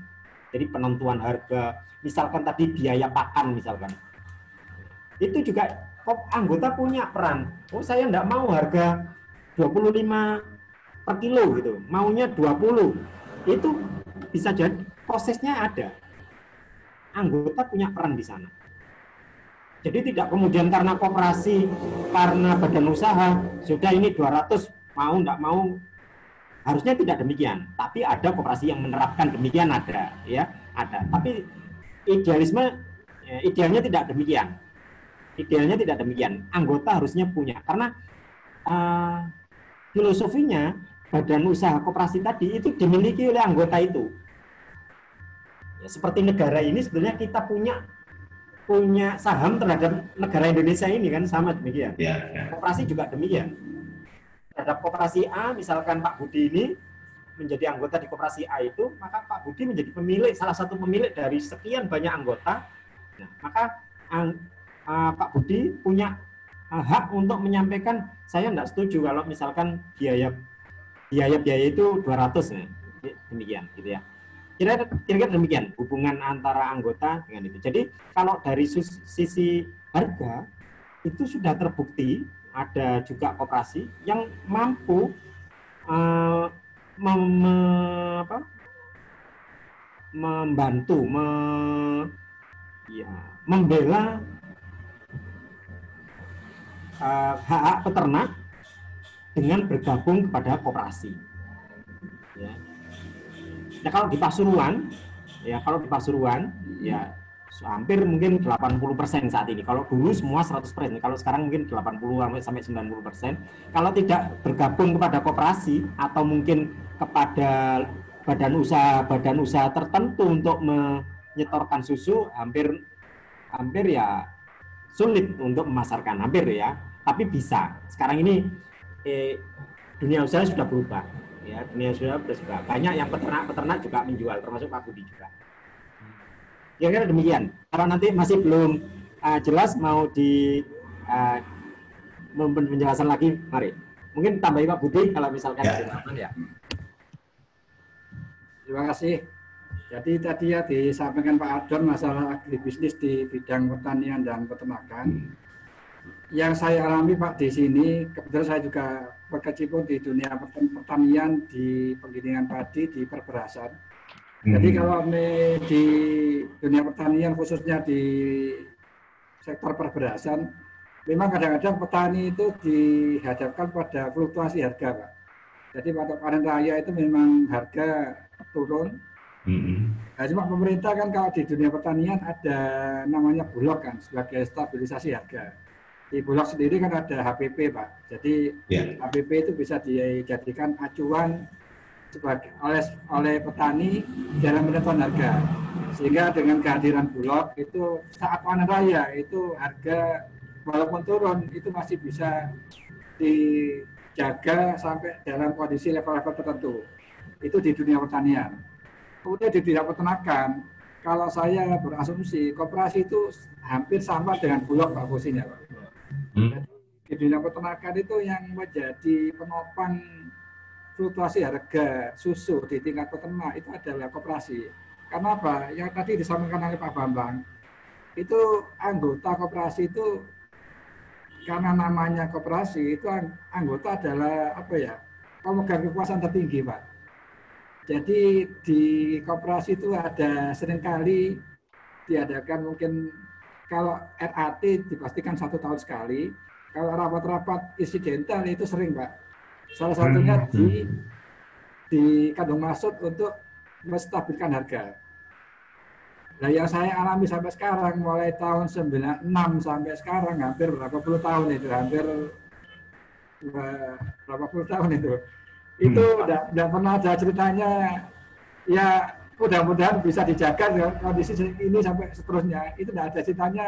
Jadi penentuan harga, misalkan tadi biaya pakan misalkan. Itu juga anggota punya peran. Saya enggak mau harga 25 per kilo gitu, maunya 20. Itu bisa jadi prosesnya ada. Anggota punya peran di sana. Jadi tidak kemudian karena koperasi, karena badan usaha, sudah ini 200, mau enggak mau, harusnya tidak demikian. Tapi ada koperasi yang menerapkan demikian, ada ya, ada. Tapi idealnya tidak demikian. Idealnya tidak demikian. Anggota harusnya punya, karena filosofinya badan usaha koperasi tadi itu dimiliki oleh anggota itu. Ya, seperti negara ini sebenarnya kita punya saham terhadap negara Indonesia ini kan, sama demikian. Koperasi juga demikian. Terhadap koperasi A, misalkan Pak Budi ini menjadi anggota di koperasi A itu, maka Pak Budi menjadi pemilik, salah satu pemilik dari sekian banyak anggota. Nah, maka Pak Budi punya hak untuk menyampaikan, saya tidak setuju kalau misalkan biaya itu 200 ya. Demikian gitu ya. Kira-kira demikian hubungan antara anggota dengan itu. Jadi kalau dari sisi harga itu sudah terbukti, ada juga koperasi yang mampu membantu membela hak-hak peternak dengan bergabung kepada koperasi. Ya. Nah, kalau di Pasuruan ya hampir mungkin 80% saat ini. Kalau dulu semua 100%, kalau sekarang mungkin 80 sampai 90%. Kalau tidak bergabung kepada koperasi atau mungkin kepada badan usaha tertentu untuk menyetorkan susu, hampir ya sulit untuk memasarkan, hampir ya. Tapi bisa. Sekarang ini dunia usaha sudah berubah. Ya, dunia sudah berubah. Banyak yang peternak juga menjual, termasuk Pak Budi juga. Kira-kira demikian. Kalau nanti masih belum jelas, mau penjelasan lagi, mari. Mungkin tambahin Pak Budi kalau misalkan ya. Terima kasih. Jadi tadi ya disampaikan Pak Adon masalah agribisnis di bidang pertanian dan peternakan. Yang saya alami Pak di sini, kebetulan saya juga berkecimpung di dunia pertanian, di penggilingan padi, di perberasan. Jadi kalau di dunia pertanian, khususnya di sektor perberasan, memang kadang-kadang petani itu dihadapkan pada fluktuasi harga, Pak. Jadi pada panen raya itu memang harga turun. Nah, cuma pemerintah kan kalau di dunia pertanian ada namanya Bulog kan sebagai stabilisasi harga. Di Bulog sendiri kan ada HPP, Pak. Jadi HPP itu bisa dijadikan acuan oleh petani dalam menentukan harga. Sehingga dengan kehadiran Bulog itu saat panen raya itu harga walaupun turun itu masih bisa dijaga sampai dalam kondisi level-level tertentu. Itu di dunia pertanian. Kemudian di dunia peternakan, kalau saya berasumsi koperasi itu hampir sama dengan Bulog, Pak, posisinya, Pak. Jadi, di dunia peternakan itu yang menjadi penopang fluktuasi harga susu di tingkat peternak itu adalah koperasi. Karena apa? Yang tadi disampaikan oleh Pak Bambang, itu anggota koperasi itu karena namanya koperasi itu anggota adalah pemegang kekuasaan tertinggi, Pak. Jadi di koperasi itu ada seringkali diadakan mungkin kalau RAT dipastikan 1 tahun sekali, kalau rapat-rapat insidental itu sering, Pak. Salah satunya di kandung maksud untuk menstabilkan harga. Nah, yang saya alami sampai sekarang, mulai tahun 96 sampai sekarang, hampir berapa puluh tahun itu, berapa puluh tahun itu. Itu tidak pernah ada ceritanya, ya mudah-mudahan bisa dijaga kondisi ini sampai seterusnya. Itu tidak ada ceritanya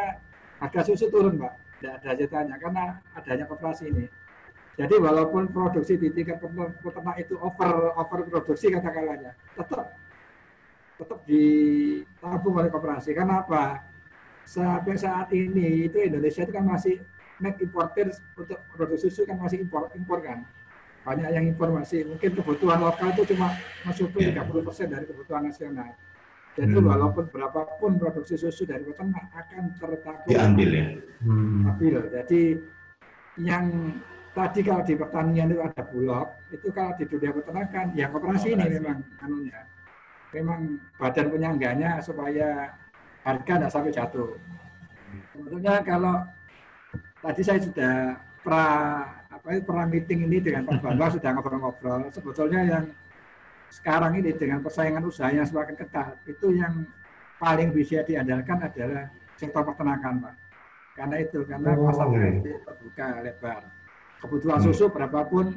harga susu turun, Pak. Tidak ada ceritanya, karena adanya koperasi ini. Jadi walaupun produksi di tingkat peternak itu over produksi katakanlah, tetap ditabung oleh koperasi. Karena apa? Sampai saat ini itu Indonesia itu kan masih net importer untuk produksi susu kan masih impor kan. Banyak yang informasi, mungkin kebutuhan lokal itu cuma mensuplai 30% dari kebutuhan nasional. Jadi walaupun berapapun produksi susu dari peternak akan tertabung diambil ya. Stabil. Jadi yang tadi kalau di pertanian itu ada Bulog, itu kalau di dunia peternakan ya koperasi ini memang badan penyangganya supaya harga tidak sampai jatuh. Sebetulnya kalau tadi saya sudah pernah meeting ini dengan Pak Bambang sudah ngobrol-ngobrol. Sebetulnya yang sekarang ini dengan persaingan usaha yang semakin ketat, itu yang paling bisa diandalkan adalah sektor peternakan, Pak. karena pasarnya terbuka lebar. Kebutuhan susu berapapun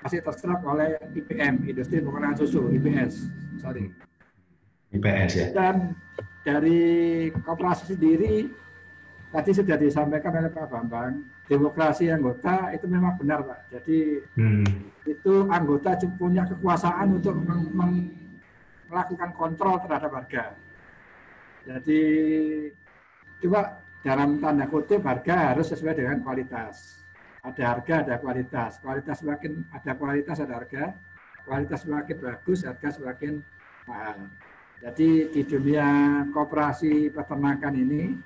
masih terserap oleh IPM, Industri Pengelolaan Susu, IPS. IPS ya. Dan dari koperasi sendiri, tadi sudah disampaikan oleh Pak Bambang, demokrasi anggota itu memang benar Pak. Jadi itu anggota punya kekuasaan untuk melakukan kontrol terhadap harga. Jadi coba dalam tanda kutip harga harus sesuai dengan kualitas. Ada harga, ada kualitas. Kualitas semakin ada kualitas, ada harga. Kualitas semakin bagus, harga semakin mahal. Jadi di dunia koperasi peternakan ini,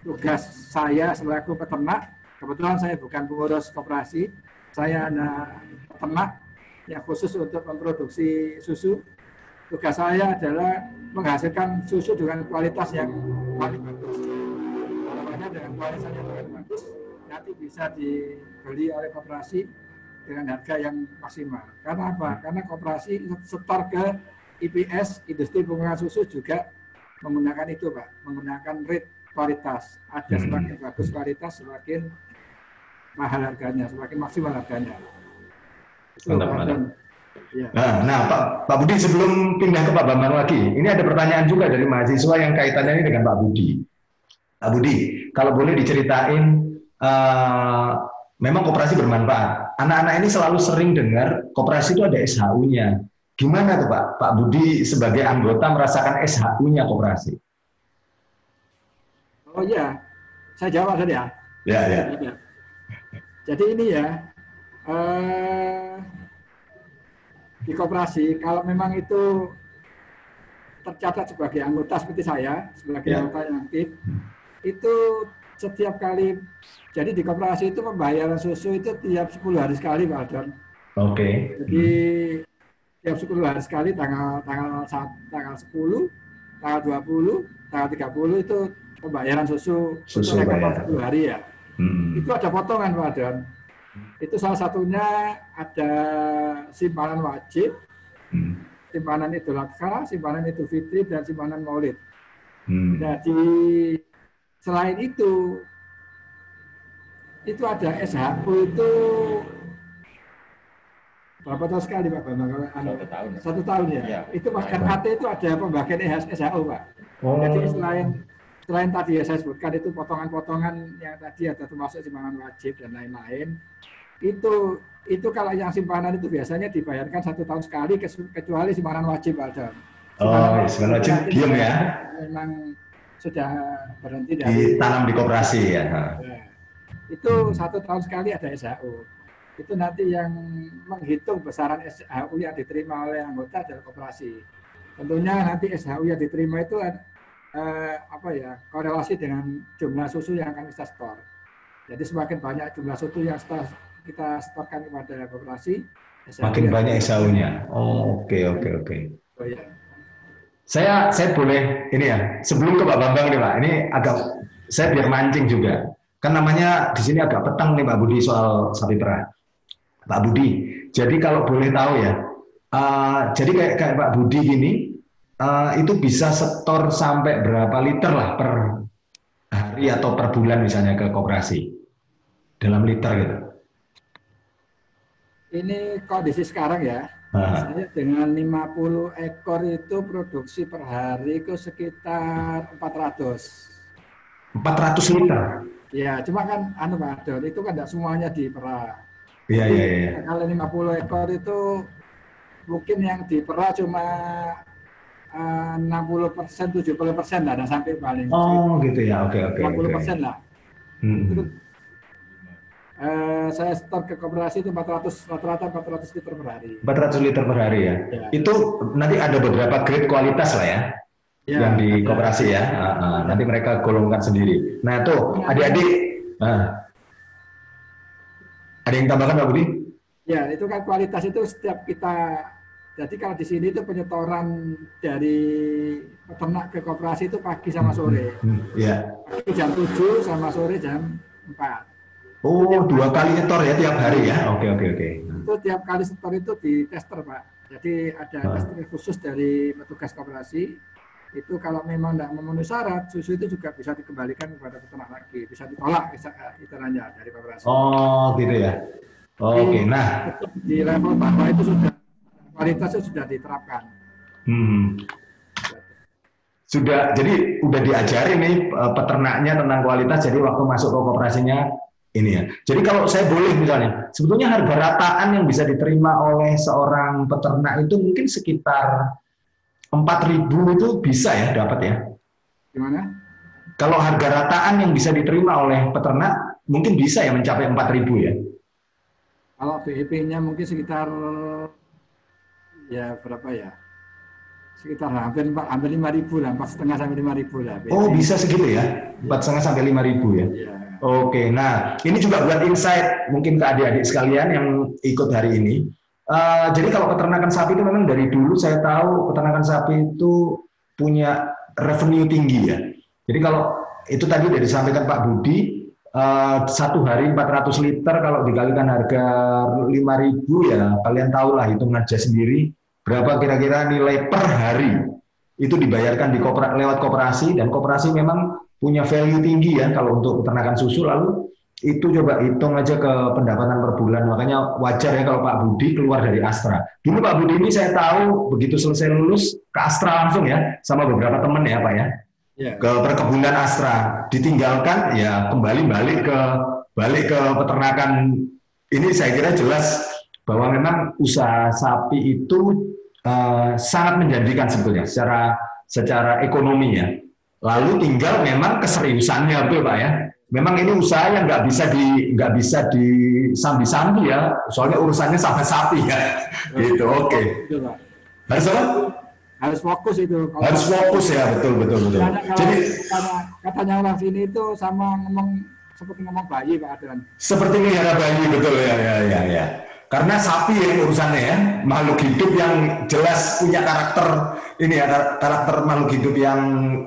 tugas saya selaku peternak, kebetulan saya bukan pengurus koperasi, saya hanya peternak yang khusus untuk memproduksi susu. Tugas saya adalah menghasilkan susu dengan kualitas yang paling bagus. Harapannya dengan kualitas yang paling bagus, nanti bisa dibeli oleh koperasi dengan harga yang maksimal. Karena apa? Karena koperasi setor ke IPS, Industri Pengelolaan Susu juga menggunakan itu Pak, menggunakan rate kualitas. Ada semakin bagus kualitas, semakin mahal harganya, semakin maksimal harganya. Ya. Nah, Pak Budi, sebelum pindah ke Pak Bambang lagi, ini ada pertanyaan juga dari mahasiswa yang kaitannya ini dengan Pak Budi. Pak Budi, kalau boleh diceritain, memang koperasi bermanfaat. Anak-anak ini selalu sering dengar koperasi itu ada SHU-nya. Gimana tuh Pak Budi sebagai anggota merasakan SHU-nya koperasi? Oh iya, saya jawab tadi ya. Ya. Jadi ini ya, di koperasi kalau memang itu tercatat sebagai anggota seperti saya, sebagai anggota yang aktif, itu setiap kali, jadi di koperasi itu pembayaran susu itu tiap 10 hari sekali Pak Aldon. Oke. Jadi tiap 10 hari sekali tanggal 10, tanggal 20, tanggal 30 itu pembayaran susu bayar 10 hari ya. Itu ada potongan Pak Aldon. Itu salah satunya ada simpanan wajib, simpanan Idul Adha, simpanan Idul Fitri, dan simpanan Maulid. Jadi selain itu ada SHU itu berapa tahun sekali Pak Bambang? 1 tahun ya. Itu pas RAT itu ada pembagian SHU Pak. Jadi selain tadi ya saya sebutkan itu potongan-potongan yang tadi ada termasuk simpanan wajib dan lain-lain. Itu kalau yang simpanan itu biasanya dibayarkan 1 tahun sekali kecuali simpanan wajib Pak. Simpanan wajib diem ya. Memang sudah berhenti dari ditanam di koperasi ya. Itu 1 tahun sekali ada SHU. Itu nanti yang menghitung besaran SHU yang diterima oleh anggota adalah koperasi. Tentunya nanti SHU yang diterima itu korelasi dengan jumlah susu yang akan kita store. Jadi semakin banyak jumlah susu yang kita setorkan kepada koperasi, makin banyak SHU-nya. Oke. Oh, ya. Saya boleh ini ya, sebelum ke Pak Bambang nih Pak, ini agak saya biar mancing juga. Kan namanya di sini agak petang nih Pak Budi soal sapi perah. Pak Budi, jadi kalau boleh tahu ya, jadi kayak Pak Budi gini, itu bisa setor sampai berapa liter lah per hari atau per bulan misalnya ke koperasi dalam liter gitu. Ini kondisi sekarang ya. Saya dengan 50 ekor itu produksi per hari itu sekitar 400. 400 liter? Ya, cuma kan Pak Don, itu kan tidak semuanya diperah. Iya. Kalau 50 ekor itu mungkin yang diperah cuma 60%, 70% lah, dan sampai paling. Oh gitu ya, oke. 50% lah. Saya store ke koperasi itu rata-rata 400 liter per hari. 400 liter per hari ya. Itu nanti ada beberapa grade kualitas lah ya, yang di koperasi ya. Nanti mereka golongkan sendiri. Nah tuh adik-adik, ada yang tambahkan Pak Budi? Ya, itu kan kualitas itu setiap kita. Jadi kalau di sini itu penyetoran dari peternak ke koperasi itu pagi sama sore. Pagi jam 7 sama sore jam 4. Oh, 2 kali nyetor ya tiap hari ya? Oke. Itu tiap kali setor itu di tester Pak. Jadi ada tester khusus dari petugas koperasi itu kalau memang tidak memenuhi syarat, susu itu juga bisa dikembalikan kepada peternak lagi, bisa ditolak istilahnya dari koperasi. Oh, gitu ya. Oke, nah di level bawah itu sudah kualitasnya sudah diterapkan. Sudah, jadi udah diajarin nih peternaknya tentang kualitas. Jadi waktu masuk ke koperasinya ini ya. Jadi kalau saya boleh misalnya, sebetulnya harga rataan yang bisa diterima oleh seorang peternak itu mungkin sekitar 4.000 itu bisa ya dapat ya. Gimana? Kalau harga rataan yang bisa diterima oleh peternak mungkin bisa ya mencapai 4.000 ya. Kalau BEP-nya mungkin sekitar ya berapa ya? Sekitar hampir 5.000 lah, 4,5 sampai 5.000 lah. BEP. Oh bisa segitu ya, 4,5 sampai 5.000 ya. Ya. Oke, nah ini juga buat insight mungkin ke adik-adik sekalian yang ikut hari ini. Jadi kalau peternakan sapi itu memang dari dulu saya tahu peternakan sapi itu punya revenue tinggi ya. Jadi kalau itu tadi sudah disampaikan Pak Budi, satu hari 400 liter kalau dikalikan harga 5.000 ya kalian tahulah hitung aja sendiri berapa kira-kira nilai per hari itu dibayarkan lewat koperasi, dan koperasi memang punya value tinggi ya kalau untuk peternakan susu. Lalu itu coba hitung aja ke pendapatan per bulan, makanya wajar ya kalau Pak Budi keluar dari Astra. Dulu Pak Budi ini saya tahu begitu selesai lulus ke Astra langsung ya sama beberapa teman ya Pak ya. Ke perkebunan Astra, ditinggalkan ya kembali balik ke peternakan. Ini saya kira jelas bahwa memang usaha sapi itu sangat menjanjikan sebetulnya secara ekonomi ya. Lalu tinggal memang keseriusannya, betul Pak ya. Memang ini usaha yang nggak bisa disambi-sambi ya, soalnya urusannya sampai sapi ya. Gitu, oke. Harus apa? Harus fokus itu. Harus fokus ya, betul. Jadi katanya orang sini itu sama seperti ngomong bayi Pak Adrian. Seperti melihara bayi, betul ya. Karena sapi yang urusannya ya, makhluk hidup yang jelas punya karakter ini ya, karakter makhluk hidup yang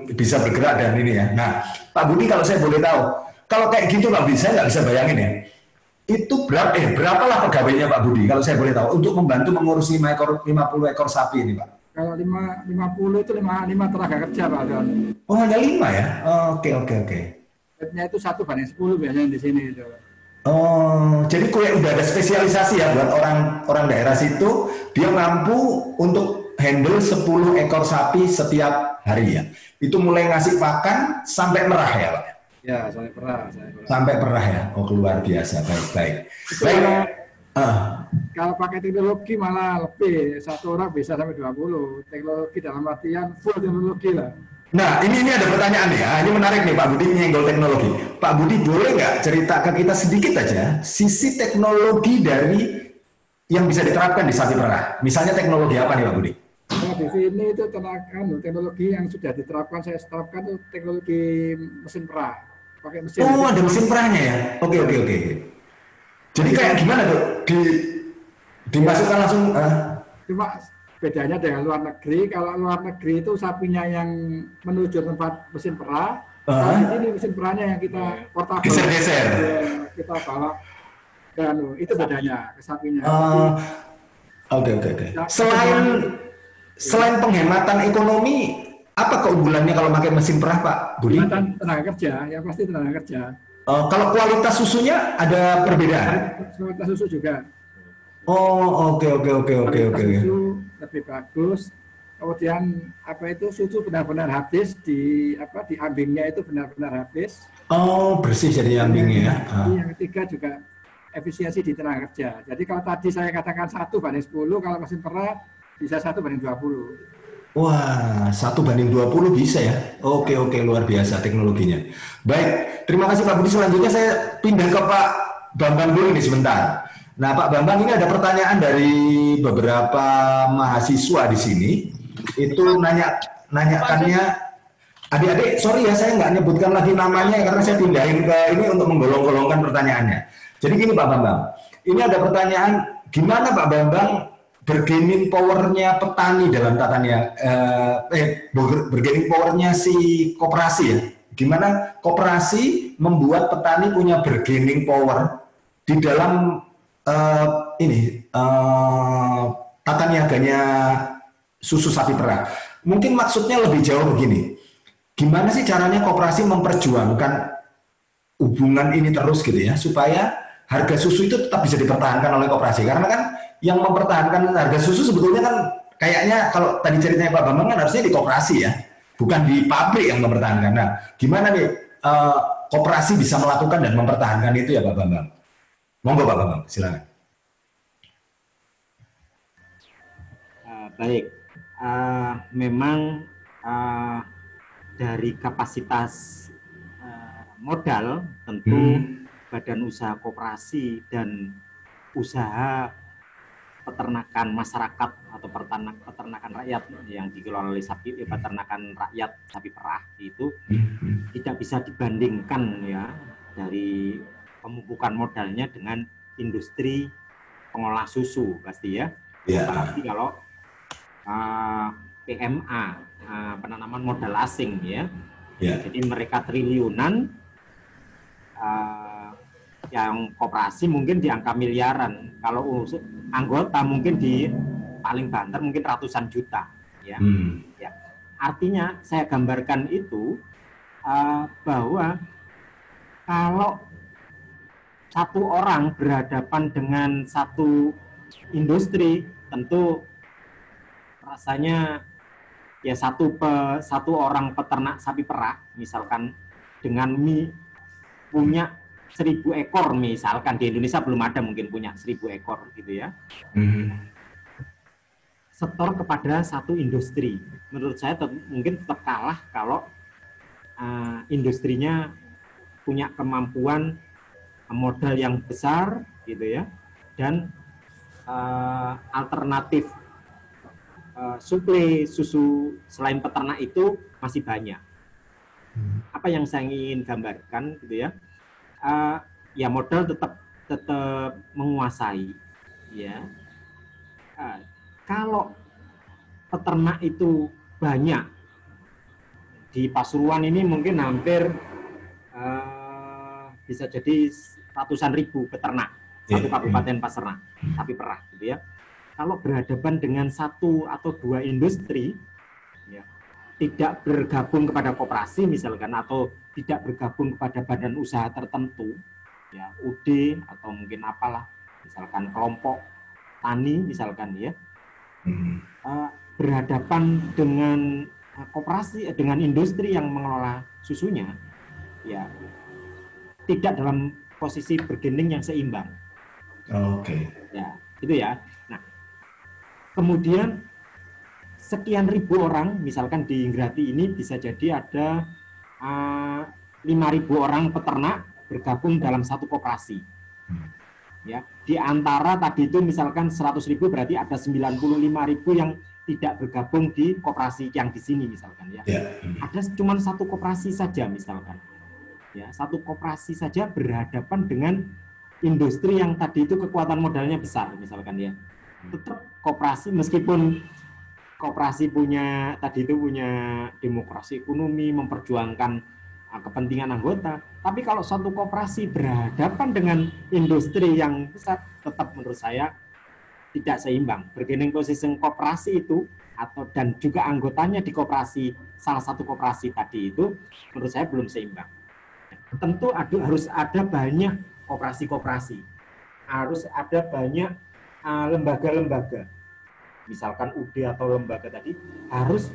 bisa bergerak dan ini ya. Nah, Pak Budi kalau saya boleh tahu, kalau kayak gitu Pak Budi, saya nggak bisa bayangin ya. Itu berapalah pegawainya Pak Budi kalau saya boleh tahu untuk membantu mengurus 50 ekor sapi ini Pak? Kalau 50 itu 5 tenaga kerja Pak Adrian. Oh hanya 5 ya? Oke. Nya itu 1/10 biasanya di sini itu. Oh, jadi udah ada spesialisasi ya buat orang daerah situ, dia mampu untuk handle 10 ekor sapi setiap hari ya. Itu mulai ngasih pakan sampai merah ya Pak? Ya, sampai perah. Sampai perah ya? Oh luar biasa, baik. Kalau pakai teknologi malah lebih, satu orang bisa sampai 20. Teknologi dalam artian full teknologi lah. Nah, ini ada pertanyaan nih. Ini menarik nih Pak Budi nyenggol teknologi. Pak Budi boleh nggak ceritakan kita sedikit aja sisi teknologi dari yang bisa diterapkan di sapi perah? Misalnya teknologi apa nih Pak Budi? Nah, di sini itu teknologi yang sudah diterapkan, saya terapkan itu teknologi mesin perah. Pakai mesin. Oh, ada mesin perahnya ya? Oke. Jadi kayak gimana tuh? Dimasukkan langsung? Cuma bedanya dengan luar negeri, kalau luar negeri itu sapinya yang menuju tempat mesin perah, kalau di sini mesin perahnya yang kita portable, geser-geser, kita bawa, dan itu bedanya ke sapinya. Oke. Selain penghematan ekonomi, apa keunggulannya kalau pakai mesin perah Pak Budi? Tenaga kerja, yang pasti tenaga kerja. Kalau kualitas susunya ada perbedaan? Kualitas susu juga. Oh, oke. Susu lebih bagus. Kemudian susu benar-benar habis di ambingnya itu benar-benar habis. Oh, bersih jadi ambingnya ya. Yang ketiga juga efisiensi di tenaga kerja. Jadi kalau tadi saya katakan 1/10, kalau mesin perah bisa 1/20. Wah, 1/20 bisa ya? Oke, luar biasa teknologinya. Baik, terima kasih Pak Budi. Selanjutnya saya pindah ke Pak Bambang dulu nih sebentar. Nah, Pak Bambang, ini ada pertanyaan dari beberapa mahasiswa di sini. Itu nanyakannya, adik-adik, sorry ya saya nggak nyebutkan lagi namanya karena saya pindahin ke ini untuk menggolong-golongkan pertanyaannya. Jadi gini Pak Bambang, ini ada pertanyaan, gimana Pak Bambang bargaining power-nya petani dalam tatanya, bargaining power-nya si koperasi ya? Gimana koperasi membuat petani punya bargaining power di dalam tata niaganya susu sapi perah. mungkin maksudnya lebih jauh begini. Gimana sih caranya koperasi memperjuangkan hubungan ini terus gitu ya, supaya harga susu itu tetap bisa dipertahankan oleh koperasi? Karena kan yang mempertahankan harga susu sebetulnya kan kayaknya kalau tadi ceritanya Pak Bambang kan harusnya di koperasi ya, bukan di pabrik yang mempertahankan. Nah, gimana nih koperasi bisa melakukan dan mempertahankan itu ya Pak Bambang? Monggo Pak Bambang, silakan. Baik, memang dari kapasitas modal tentu badan usaha koperasi dan usaha peternakan masyarakat atau peternakan rakyat yang dikelola oleh peternakan rakyat sapi perah itu tidak bisa dibandingkan ya dari pemupukan modalnya dengan industri pengolah susu pasti ya. Apalagi kalau PMA, penanaman modal asing ya. Jadi mereka triliunan, yang koperasi mungkin di angka miliaran. Kalau anggota mungkin di paling banter mungkin ratusan juta ya. Ya. Artinya saya gambarkan itu bahwa kalau satu orang berhadapan dengan satu industri, tentu rasanya ya satu orang peternak sapi perah misalkan dengan punya 1.000 ekor misalkan, di Indonesia belum ada mungkin punya 1.000 ekor gitu ya, setor kepada satu industri, menurut saya mungkin tetap kalah kalau industrinya punya kemampuan modal yang besar gitu ya, dan alternatif suplai susu selain peternak itu masih banyak. Apa yang saya ingin gambarkan gitu ya, ya modal tetap menguasai ya. Kalau peternak itu banyak, di Pasuruan ini mungkin hampir bisa jadi ratusan ribu peternak satu kabupaten peternak sapi perah gitu ya. Kalau berhadapan dengan satu atau dua industri, ya, tidak bergabung kepada koperasi misalkan, atau tidak bergabung kepada badan usaha tertentu, ya UD atau mungkin apalah, misalkan kelompok tani misalkan ya, berhadapan dengan koperasi, dengan industri yang mengelola susunya, ya tidak dalam posisi bergening yang seimbang. Ya itu ya. Kemudian sekian ribu orang, misalkan di Ingrati ini bisa jadi ada 5.000 orang peternak bergabung dalam satu koperasi. Ya, di antara tadi itu misalkan 100.000 berarti ada 95.000 yang tidak bergabung di koperasi yang di sini misalkan ya. Ada cuma satu koperasi saja misalkan. Ya, satu koperasi saja berhadapan dengan industri yang tadi itu kekuatan modalnya besar misalkan ya. Tetap koperasi, meskipun koperasi punya demokrasi ekonomi, memperjuangkan kepentingan anggota, tapi kalau suatu koperasi berhadapan dengan industri yang besar, tetap menurut saya tidak seimbang. Bargaining position koperasi itu dan juga anggotanya di koperasi, salah satu koperasi tadi itu menurut saya belum seimbang. Tentu harus ada banyak koperasi-koperasi, harus ada banyak lembaga-lembaga, misalkan UD atau lembaga tadi, harus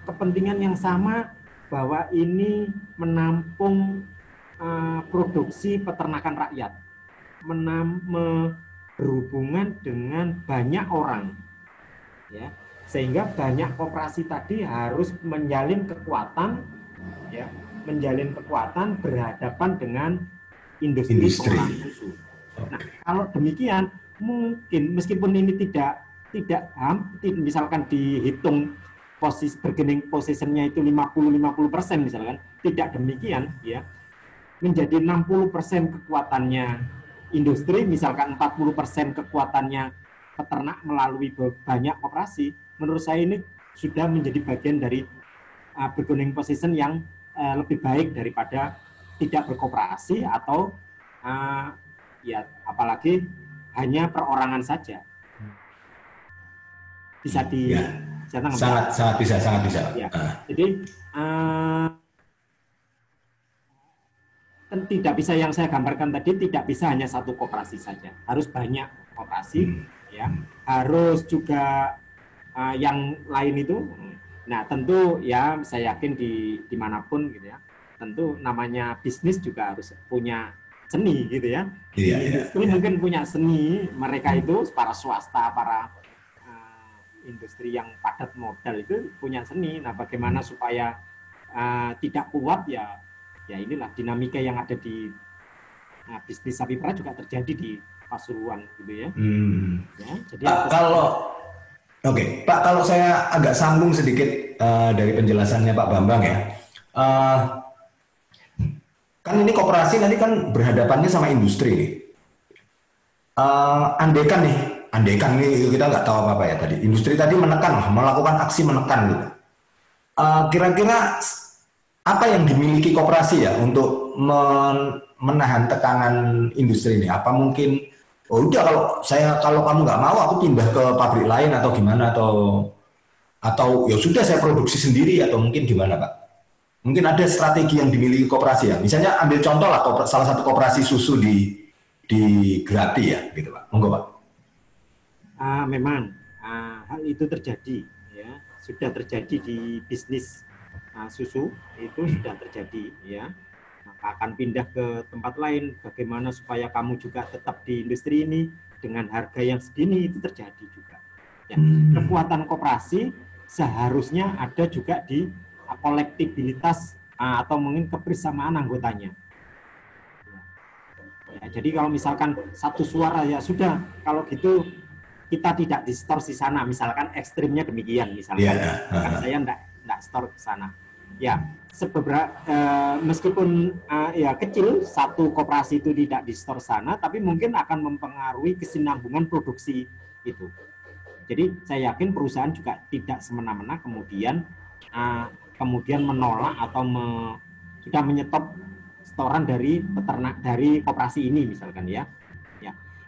kepentingan yang sama bahwa ini menampung produksi peternakan rakyat, berhubungan dengan banyak orang, ya, sehingga banyak koperasi tadi harus menjalin kekuatan, ya, berhadapan dengan industri pengolahan susu. Nah, kalau demikian mungkin meskipun ini tidak misalkan dihitung bargaining position-nya itu 50% misalkan, tidak demikian ya, menjadi 60% kekuatannya industri, misalkan 40% kekuatannya peternak melalui banyak koperasi, menurut saya ini sudah menjadi bagian dari bargaining position yang lebih baik daripada tidak berkooperasi atau ya apalagi hanya perorangan saja. Bisa Saya tanggap. Sangat bisa, sangat bisa. Ya. Jadi tidak bisa yang saya gambarkan tadi, tidak bisa hanya satu koperasi saja, harus banyak koperasi, ya, harus juga yang lain itu. Nah, tentu ya saya yakin dimanapun gitu ya, tentu namanya bisnis juga harus punya seni gitu ya. Industri mungkin punya seni, mereka itu para swasta, para industri yang padat modal itu punya seni. Nah, bagaimana supaya tidak kuat ya inilah dinamika yang ada di bisnis sapi perah juga terjadi di Pasuruan gitu ya. Ya, jadi Pak, Pak, kalau saya agak sambung sedikit dari penjelasannya Pak Bambang ya. Kan ini koperasi nanti kan berhadapannya sama industri nih. Andaikan nih kita nggak tahu apa ya tadi. Industri tadi melakukan aksi menekan gitu. Kira-kira apa yang dimiliki koperasi ya untuk menahan tekanan industri ini? Apa mungkin udah kalau kamu nggak mau aku pindah ke pabrik lain atau gimana atau ya sudah saya produksi sendiri atau mungkin gimana Pak? Mungkin ada strategi yang dimiliki koperasi ya. Misalnya ambil contoh lah salah satu koperasi susu di Grati ya gitu Pak. Monggo Pak. Memang hal itu terjadi ya, sudah terjadi di bisnis susu itu sudah terjadi ya, maka akan pindah ke tempat lain. Bagaimana supaya kamu juga tetap di industri ini dengan harga yang segini, itu terjadi juga ya. Kekuatan koperasi seharusnya ada juga di kolektibilitas atau mungkin kebersamaan anggotanya ya. Jadi kalau misalkan satu suara ya sudah, kalau gitu kita tidak distorsi sana, misalkan ekstrimnya demikian misalkan, kan saya enggak store ke sana. Ya, meskipun ya kecil, satu koperasi itu tidak di store sana, tapi mungkin akan mempengaruhi kesinambungan produksi itu. Jadi saya yakin perusahaan juga tidak semena-mena kemudian menolak atau sudah menyetop storan dari peternak dari koperasi ini misalkan ya.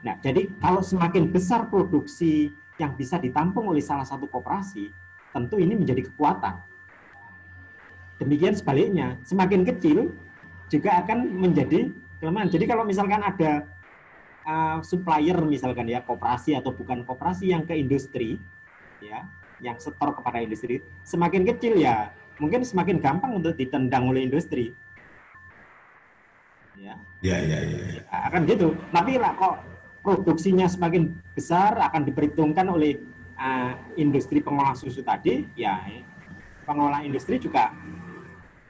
Nah, jadi kalau semakin besar produksi yang bisa ditampung oleh salah satu koperasi, tentu ini menjadi kekuatan. Demikian sebaliknya, semakin kecil juga akan menjadi kelemahan. Jadi kalau misalkan ada supplier misalkan ya, koperasi atau bukan koperasi yang ke industri, ya, yang setor kepada industri, semakin kecil ya, mungkin semakin gampang untuk ditendang oleh industri. Ya. Akan gitu. Tapi lah kok produksinya semakin besar akan diperhitungkan oleh industri pengolah susu tadi, ya pengolah industri juga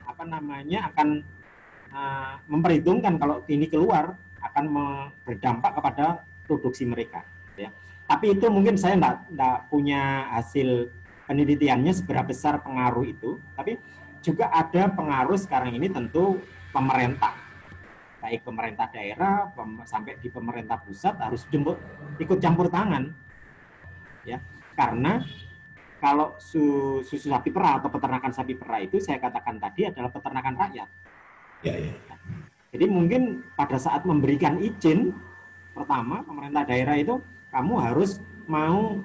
akan memperhitungkan kalau ini keluar akan berdampak kepada produksi mereka. Ya. Tapi itu mungkin saya enggak punya hasil penelitiannya seberapa besar pengaruh itu. Tapi juga ada pengaruh sekarang ini tentu pemerintah. Baik pemerintah daerah sampai di pemerintah pusat harus ikut campur tangan, ya, karena kalau susu sapi perah atau peternakan sapi perah itu saya katakan tadi adalah peternakan rakyat. Jadi mungkin pada saat memberikan izin pertama pemerintah daerah itu kamu harus mau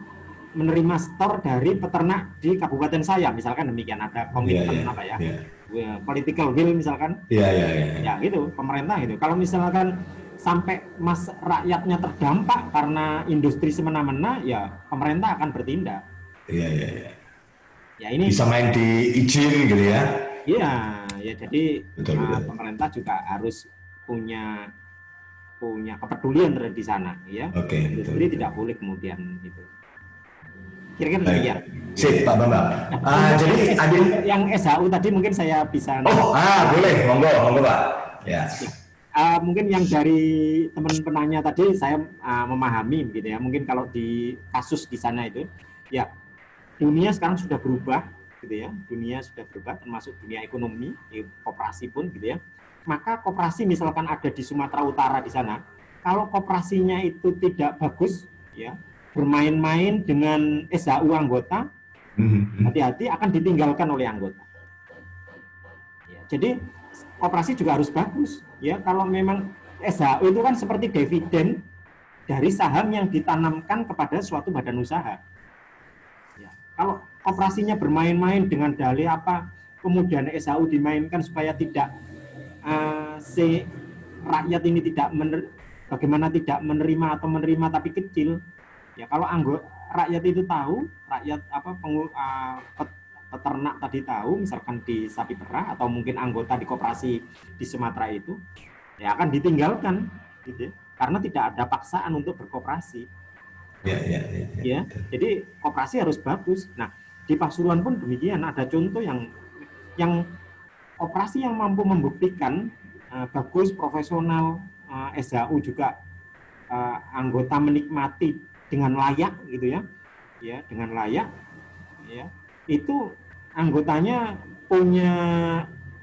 menerima stor dari peternak di kabupaten saya, misalkan demikian, ada komitmen political will misalkan, ya gitu pemerintah gitu. Kalau misalkan sampai rakyatnya terdampak karena industri semena-mena, ya pemerintah akan bertindak. Ya ini bisa main di izin gitu ya. Ya jadi betul. Pemerintah juga harus punya kepedulian di sana, ya. Industri betul. Tidak boleh kemudian itu. Kira-kira demikian. Sip, Pak Bambang. Jadi yang SHU tadi mungkin saya bisa. Boleh, monggo Pak. Ya. Mungkin yang dari teman penanya tadi saya memahami gitu ya. Mungkin kalau di kasus di sana itu, ya dunia sekarang sudah berubah gitu ya. Dunia sudah berubah, termasuk dunia ekonomi, koperasi pun gitu ya. Maka koperasi misalkan ada di Sumatera Utara di sana, kalau koperasinya itu tidak bagus, ya. Bermain-main dengan SHU anggota, hati-hati akan ditinggalkan oleh anggota. Ya, jadi koperasi juga harus bagus, ya. Kalau memang SHU itu kan seperti dividen dari saham yang ditanamkan kepada suatu badan usaha. Ya, kalau koperasinya bermain-main dengan dalih apa, kemudian SHU dimainkan supaya tidak si rakyat ini bagaimana tidak menerima atau menerima tapi kecil. Ya kalau rakyat itu tahu, rakyat peternak tadi tahu, misalkan di sapi perah atau mungkin anggota di koperasi di Sumatera itu, ya akan ditinggalkan, gitu ya, karena tidak ada paksaan untuk berkoperasi. Ya, jadi koperasi harus bagus. Nah, di Pasuruan pun demikian. Ada contoh yang operasi yang mampu membuktikan bagus, profesional, SHU juga anggota menikmati dengan layak, gitu ya, dengan layak, ya. Itu anggotanya punya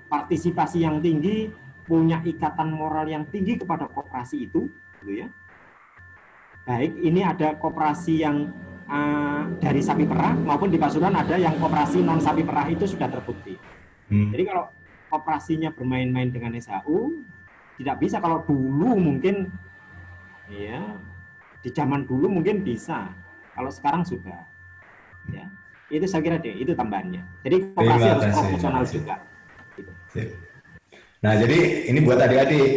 partisipasi yang tinggi, punya ikatan moral yang tinggi kepada koperasi itu, gitu ya. Baik, ini ada koperasi yang dari sapi perah maupun di Pasuruan ada yang koperasi non sapi perah, itu sudah terbukti. Jadi kalau koperasinya bermain-main dengan SHU tidak bisa. Kalau dulu mungkin, ya, di zaman dulu mungkin bisa. Kalau sekarang sudah, ya. Itu saya kira itu tambahannya. Jadi koperasi harus profesional juga. Gitu. Nah, jadi ini buat adik-adik.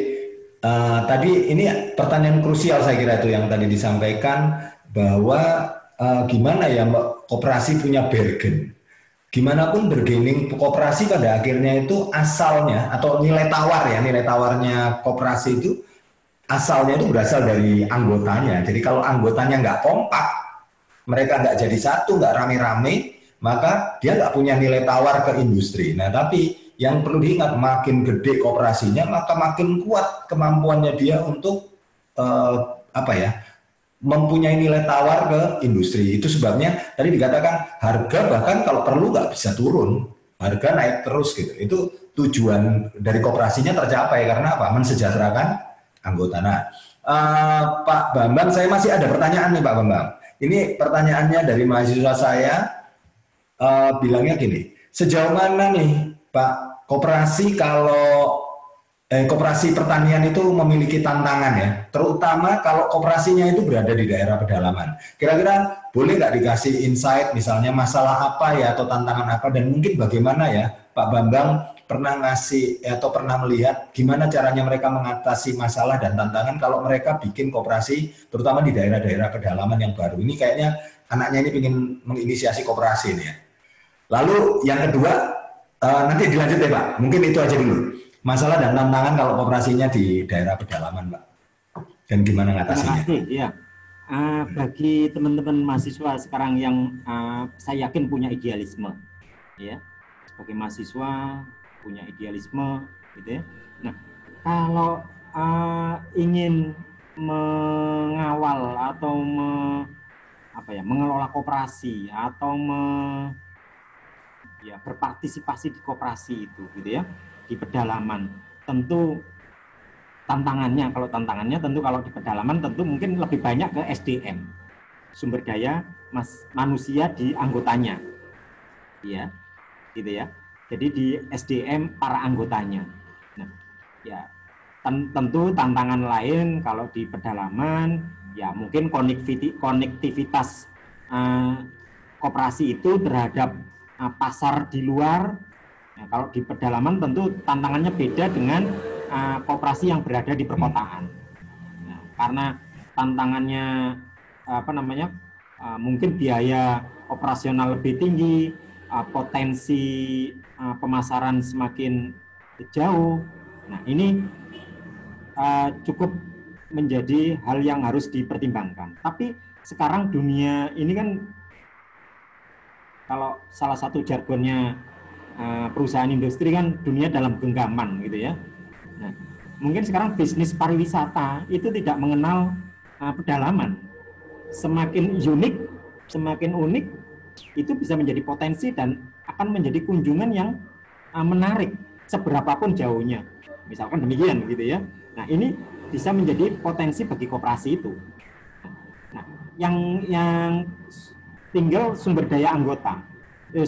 Tadi ini pertanyaan krusial saya kira itu yang tadi disampaikan, bahwa gimana ya koperasi punya bargain. Gimana pun bargaining koperasi pada akhirnya itu asalnya atau nilai tawarnya koperasi itu asalnya itu berasal dari anggotanya. Jadi kalau anggotanya nggak kompak, mereka nggak jadi satu, nggak rame-rame, maka dia nggak punya nilai tawar ke industri. Nah, tapi yang perlu diingat, makin gede koperasinya, maka makin kuat kemampuannya dia untuk mempunyai nilai tawar ke industri. Itu sebabnya tadi dikatakan harga bahkan kalau perlu nggak bisa turun, harga naik terus gitu. Itu tujuan dari koperasinya tercapai karena apa? Mensejahterakan anggota. Nah, Pak Bambang, saya masih ada pertanyaan nih Pak Bambang. Ini pertanyaannya dari mahasiswa saya, bilangnya gini, sejauh mana nih Pak koperasi koperasi pertanian itu memiliki tantangan ya, terutama kalau koperasinya itu berada di daerah pedalaman. Kira-kira boleh nggak dikasih insight misalnya masalah apa ya atau tantangan apa, dan mungkin bagaimana ya Pak Bambang pernah ngasih atau pernah melihat gimana caranya mereka mengatasi masalah dan tantangan kalau mereka bikin koperasi terutama di daerah-daerah pedalaman yang baru. Ini kayaknya anaknya ini ingin menginisiasi koperasi ini ya. Lalu yang kedua, nanti dilanjut ya Pak, mungkin itu aja dulu. Masalah dan tantangan kalau koperasinya di daerah pedalaman Pak, dan gimana ngatasinya? Terima kasih, ya. Bagi teman-teman mahasiswa sekarang yang saya yakin punya idealisme, ya, sebagai mahasiswa punya idealisme, gitu ya. Nah, kalau ingin mengawal atau mengelola koperasi atau berpartisipasi di koperasi itu, gitu ya, di pedalaman, tentu tantangannya tentu kalau di pedalaman tentu mungkin lebih banyak ke SDM, sumber daya manusia di anggotanya, ya, gitu ya. Jadi di SDM para anggotanya. Nah, ya tentu tantangan lain kalau di pedalaman, ya mungkin konektivitas koperasi itu terhadap pasar di luar. Nah, kalau di pedalaman tentu tantangannya beda dengan koperasi yang berada di perkotaan. Nah, karena tantangannya mungkin biaya operasional lebih tinggi, potensi pemasaran semakin jauh. Nah, ini cukup menjadi hal yang harus dipertimbangkan. Tapi sekarang dunia ini kan, kalau salah satu jargonnya perusahaan industri kan, dunia dalam genggaman, gitu ya. Nah, mungkin sekarang bisnis pariwisata itu tidak mengenal pedalaman. Semakin unik, itu bisa menjadi potensi dan akan menjadi kunjungan yang menarik seberapapun jauhnya. Misalkan demikian, gitu ya. Nah, ini bisa menjadi potensi bagi koperasi itu. Nah, yang tinggal sumber daya anggota,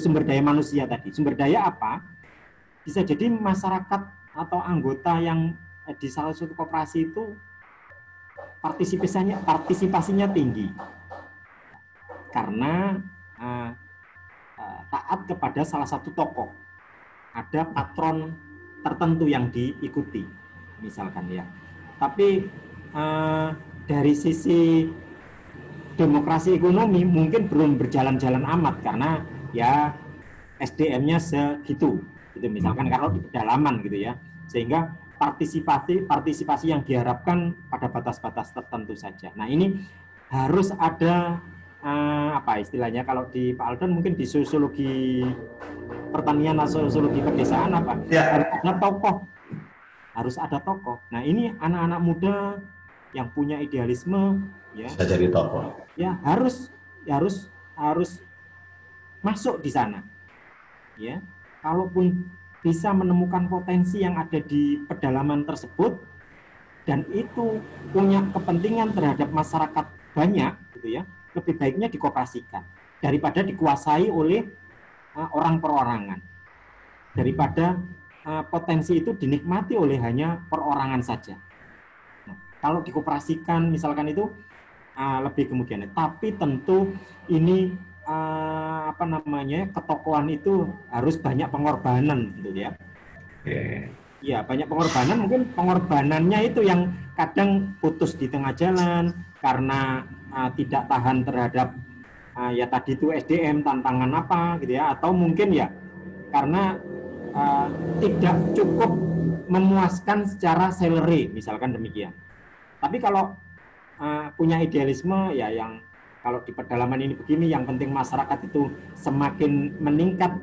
sumber daya manusia tadi. Sumber daya apa? Bisa jadi masyarakat atau anggota yang di salah satu koperasi itu partisipasinya tinggi, karena taat kepada salah satu tokoh. Ada patron tertentu yang diikuti, misalkan ya. Tapi dari sisi demokrasi ekonomi mungkin belum berjalan-jalan amat karena ya SDM-nya segitu, gitu misalkan kalau di pedalaman gitu ya, sehingga partisipasi yang diharapkan pada batas-batas tertentu saja. Nah ini harus ada apa istilahnya kalau di Pak Aldan mungkin di sosiologi pertanian atau sosiologi pedesaan apa Ya. harus ada tokoh. Nah ini anak-anak muda yang punya idealisme ya Bisa jadi tokoh. ya harus masuk di sana ya. Kalaupun bisa menemukan potensi yang ada di pedalaman tersebut dan itu punya kepentingan terhadap masyarakat banyak gitu ya, lebih baiknya dikoperasikan daripada dikuasai oleh orang perorangan, daripada potensi itu dinikmati oleh hanya perorangan saja. Nah, kalau dikoperasikan misalkan itu lebih kemudian, tapi tentu ini apa namanya ketokohan itu harus banyak pengorbanan gitu ya. Ya banyak pengorbanan, mungkin pengorbanannya itu yang kadang putus di tengah jalan karena tidak tahan terhadap ya tadi itu SDM tantangan apa gitu ya, atau mungkin ya karena tidak cukup memuaskan secara salary misalkan demikian. Tapi kalau punya idealisme ya yang kalau di pedalaman ini begini, yang penting masyarakat itu semakin meningkat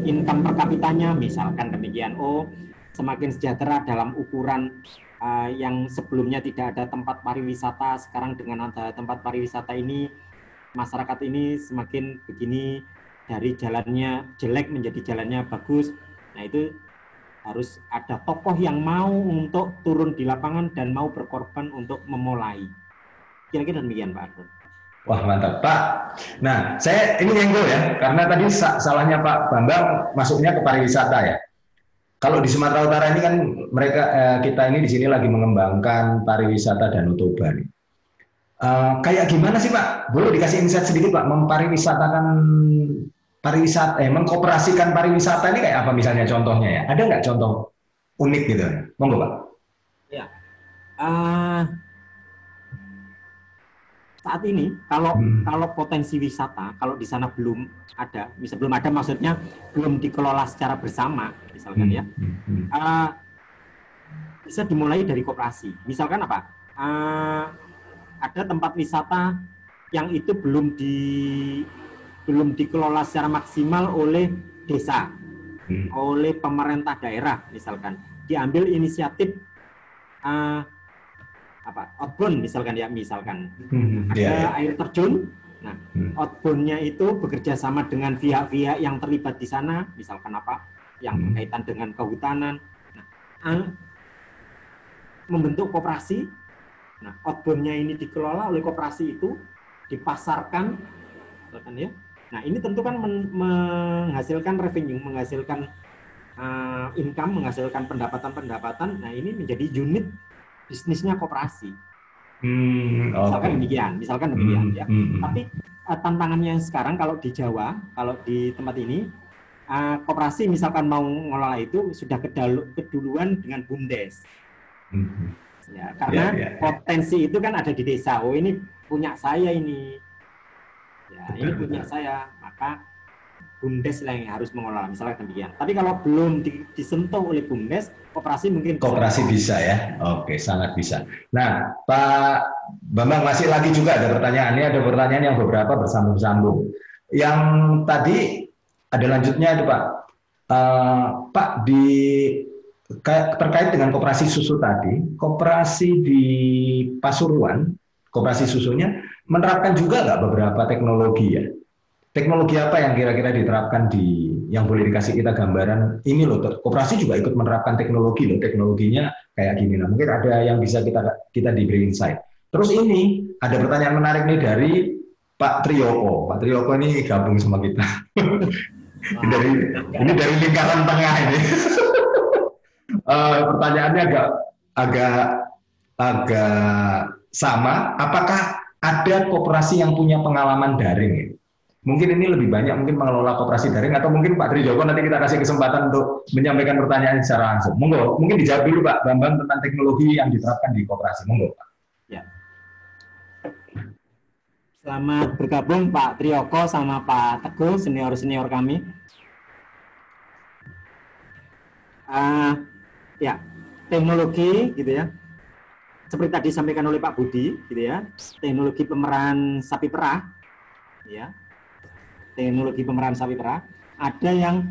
income per kapitanya misalkan demikian, semakin sejahtera dalam ukuran yang sebelumnya tidak ada tempat pariwisata, sekarang dengan ada tempat pariwisata ini masyarakat ini semakin begini, dari jalannya jelek menjadi jalannya bagus. Nah itu harus ada tokoh yang mau untuk turun di lapangan dan mau berkorban untuk memulai. Kira-kira demikian Pak Arun. Wah mantap Pak. Nah saya ini nyenggol ya, karena tadi salahnya Pak Bambang masuknya ke pariwisata ya. Kalau di Sumatera Utara ini kan mereka kita ini di sini lagi mengembangkan pariwisata Danau Toba nih. Kayak gimana sih Pak? Boleh dikasih insight sedikit Pak, mengkoperasikan pariwisata ini kayak apa misalnya contohnya ya? Ada nggak contoh unik gitu? Monggo Pak. Ya. Saat ini kalau potensi wisata kalau di sana belum ada maksudnya belum dikelola secara bersama misalkan ya, bisa dimulai dari koperasi. Misalkan apa? Ada tempat wisata yang itu belum dikelola secara maksimal oleh desa, oleh pemerintah daerah misalkan. Diambil inisiatif outbound misalkan ya, ada air terjun. Nah, outbound-nya itu bekerja sama dengan pihak-pihak yang terlibat di sana, misalkan yang berkaitan dengan kehutanan. Nah, membentuk koperasi. Nah, outbound-nya ini dikelola oleh koperasi itu, dipasarkan, misalkan ya. Nah, ini tentu kan menghasilkan revenue, menghasilkan income, menghasilkan pendapatan. Nah, ini menjadi unit bisnisnya koperasi. Misalkan demikian ya. Tapi tantangannya sekarang kalau di Jawa, kalau di tempat ini koperasi misalkan mau mengelola itu sudah keduluan dengan BUMDes. Ya, karena potensi itu kan ada di desa. Oh ini punya saya ini. Ya, ini punya saya, maka BUMDes lah yang harus mengelola, misalnya demikian. Tapi kalau belum disentuh oleh BUMDes, koperasi mungkin bisa ya. Oke, sangat bisa. Nah, Pak Bambang masih lagi juga ada pertanyaan. Ini ada pertanyaan yang beberapa bersambung-sambung. Yang tadi ada lanjutnya itu Pak. Pak terkait dengan koperasi susu tadi, koperasi di Pasuruan, koperasi susunya menerapkan juga nggak beberapa teknologi ya? Teknologi apa yang kira-kira diterapkan yang boleh dikasih kita gambaran ini loh, koperasi juga ikut menerapkan teknologi loh, teknologinya kayak gini. Nah, mungkin ada yang bisa kita diberi insight. Terus ini ada pertanyaan menarik nih dari Pak Triyoko. Pak Triyoko ini gabung sama kita. Ini dari lingkaran tengah ini. Pertanyaannya agak sama. Apakah ada koperasi yang punya pengalaman daring? mungkin ini lebih banyak mungkin mengelola koperasi daring, atau mungkin Pak Tri Joko nanti kita kasih kesempatan untuk menyampaikan pertanyaan secara langsung. Monggo, mungkin dijawab dulu Pak Bambang tentang teknologi yang diterapkan di koperasi. Monggo Pak. Ya. Selamat bergabung Pak Triyoko sama Pak Teguh, senior-senior kami. Ya, teknologi gitu ya. Seperti tadi disampaikan oleh Pak Budi gitu ya. Teknologi pemeran sapi perah ya. Teknologi pemeran sapi perah ada yang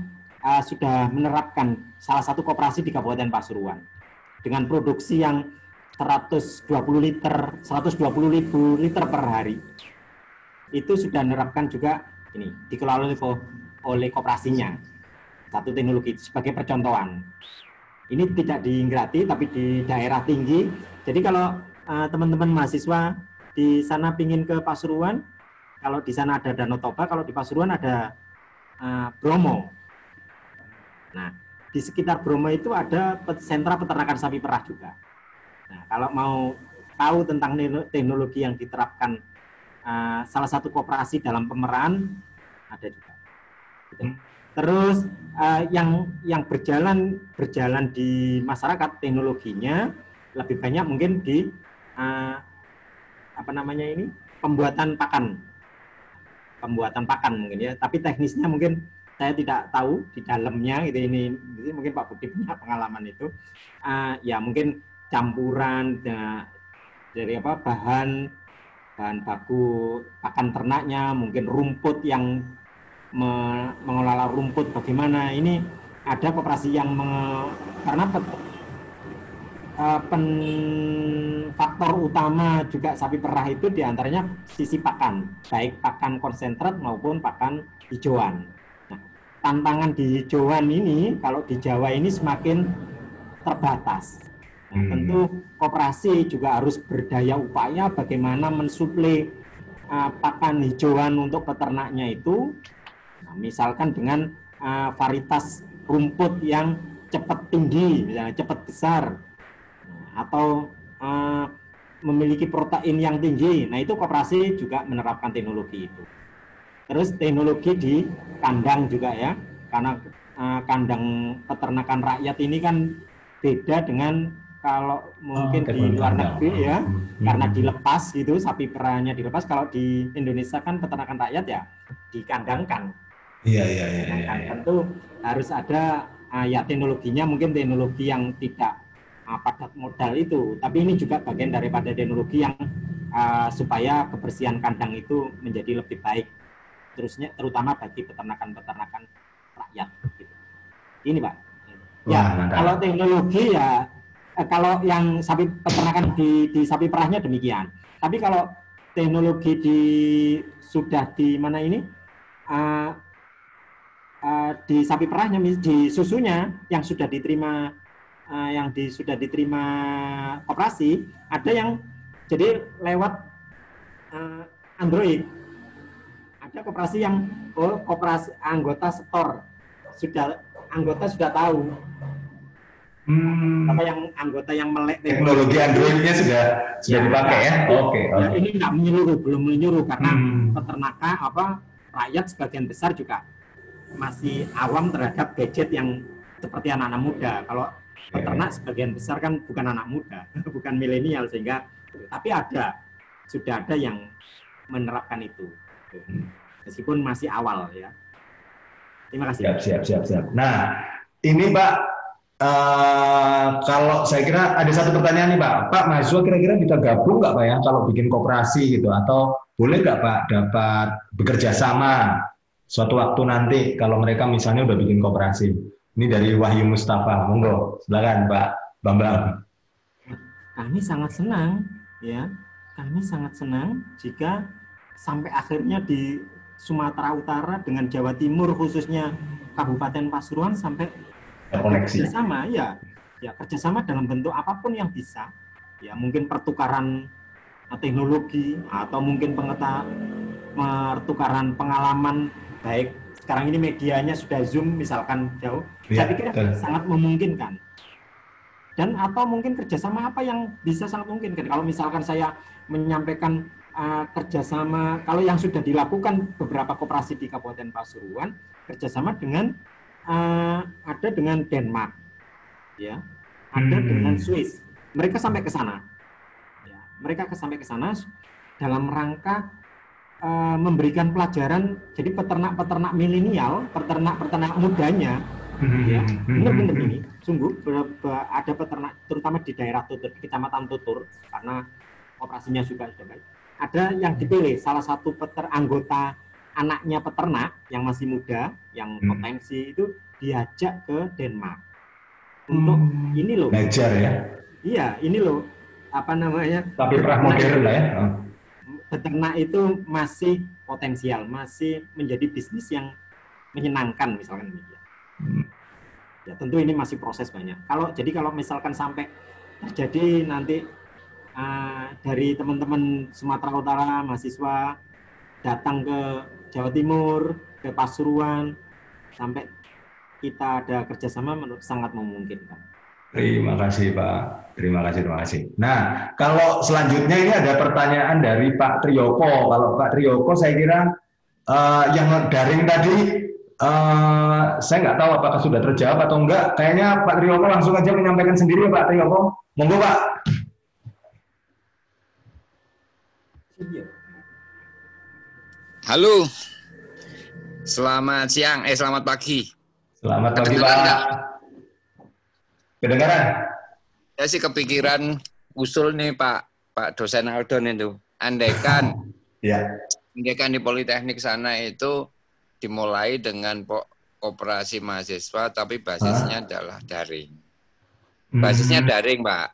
sudah menerapkan salah satu koperasi di Kabupaten Pasuruan dengan produksi yang 120 ribu liter per hari. Itu sudah menerapkan juga ini dikelola oleh koperasinya, satu teknologi sebagai percontohan. Ini tidak di Ingrati tapi di daerah tinggi. Jadi kalau teman-teman mahasiswa di sana pingin ke Pasuruan, kalau di sana ada Danau Toba, kalau di Pasuruan ada Bromo. Nah, di sekitar Bromo itu ada sentra peternakan sapi perah juga. Nah, kalau mau tahu tentang teknologi yang diterapkan salah satu koperasi dalam pemeran ada juga. Terus yang berjalan di masyarakat teknologinya lebih banyak mungkin di pembuatan pakan mungkin ya. Tapi teknisnya mungkin saya tidak tahu di dalamnya gitu ini mungkin Pak Budi punya pengalaman itu. Ya mungkin campuran dari bahan baku pakan ternaknya, mungkin rumput yang mengelola rumput bagaimana. Ini ada koperasi yang karena faktor utama juga sapi perah itu diantaranya sisi pakan, baik pakan konsentrat maupun pakan hijauan. Nah, tantangan di hijauan ini kalau di Jawa ini semakin terbatas. Nah, tentu koperasi juga harus berdaya upaya bagaimana mensuplai pakan hijauan untuk peternaknya itu, misalkan dengan varietas rumput yang cepat tinggi, misalnya cepat besar, atau memiliki protein yang tinggi. Nah, itu koperasi juga menerapkan teknologi itu. Terus teknologi di kandang juga ya, karena kandang peternakan rakyat ini kan beda dengan kalau mungkin di luar negeri ya, karena dilepas gitu, sapi perahnya dilepas. Kalau di Indonesia kan peternakan rakyat ya dikandangkan. Iya. Tentu harus ada ya teknologinya, mungkin teknologi yang tidak padat modal itu. Tapi ini juga bagian daripada teknologi yang supaya kebersihan kandang itu menjadi lebih baik. Terutama bagi peternakan rakyat. Gitu. Ini Pak. Ya, kalau teknologi ya. Kalau yang sapi peternakan di sapi perahnya demikian. Tapi kalau teknologi sudah di mana ini di sapi perahnya, di susunya yang sudah diterima koperasi, ada yang jadi lewat Android. Ada koperasi yang koperasi anggota store anggota sudah tahu. Apa yang anggota yang melek teknologi Android-nya sudah dipakai ya? Oke. Ya, ini nggak belum menyuruh karena peternakan rakyat sebagian besar juga masih awam terhadap gadget yang seperti anak-anak muda. Kalau peternak sebagian besar kan bukan anak muda, bukan milenial, sehingga tapi sudah ada yang menerapkan itu, meskipun masih awal ya. Terima kasih. Siap. Nah, ini Pak. Kalau saya kira ada satu pertanyaan nih Pak mahasiswa kira-kira bisa gabung nggak Pak ya kalau bikin koperasi gitu, atau boleh nggak Pak dapat bekerja sama suatu waktu nanti kalau mereka misalnya udah bikin koperasi? Ini dari Wahyu Mustafa, monggo silakan Pak Bambang. Kami sangat senang ya, kami sangat senang jika sampai akhirnya di Sumatera Utara dengan Jawa Timur khususnya Kabupaten Pasuruan sampai kerjasama ya kerjasama dalam bentuk apapun yang bisa ya, mungkin pertukaran teknologi atau mungkin pertukaran pengalaman, baik sekarang ini medianya sudah Zoom misalkan jauh, saya pikir sangat memungkinkan. Dan atau mungkin kerjasama apa yang bisa sangat mungkin kalau misalkan saya menyampaikan kerjasama, kalau yang sudah dilakukan beberapa koperasi di Kabupaten Pasuruan, kerjasama dengan ada dengan Denmark, ya, ada dengan Swiss. Mereka sampai ke sana, ya, mereka sampai ke sana dalam rangka memberikan pelajaran. Jadi peternak-peternak milenial, peternak mudanya, ya, benar-benar ini, sungguh ada peternak, terutama di daerah Tutur, Kecamatan Tutur, karena operasinya juga sudah baik. Ada yang dipilih, salah satu anggota anaknya peternak yang masih muda, yang potensi itu diajak ke Denmark untuk ini loh. Belajar ya? Iya, ini loh, apa namanya? Tapi perah modern lah ya. Peternak itu masih potensial, masih menjadi bisnis yang menyenangkan, misalkan demikian. Ya, tentu ini masih proses banyak. Kalau misalkan sampai terjadi nanti dari teman-teman Sumatera Utara, mahasiswa datang ke Jawa Timur, ke Pasuruan, sampai kita ada kerjasama, menurut sangat memungkinkan. Terima kasih Pak, terima kasih. Nah, kalau selanjutnya ini ada pertanyaan dari Pak Triyoko. Kalau Pak Triyoko saya kira yang daring tadi saya nggak tahu apakah sudah terjawab atau enggak. Kayaknya Pak Triyoko langsung aja menyampaikan sendiri, Pak Triyoko. Monggo Pak. Halo, selamat siang, selamat pagi. Selamat pagi Pak. Kedengaran? Saya sih kepikiran usul nih Pak dosen Aldon itu. Andaikan di Politeknik sana itu dimulai dengan koperasi mahasiswa, tapi basisnya adalah daring. Basisnya daring, Pak.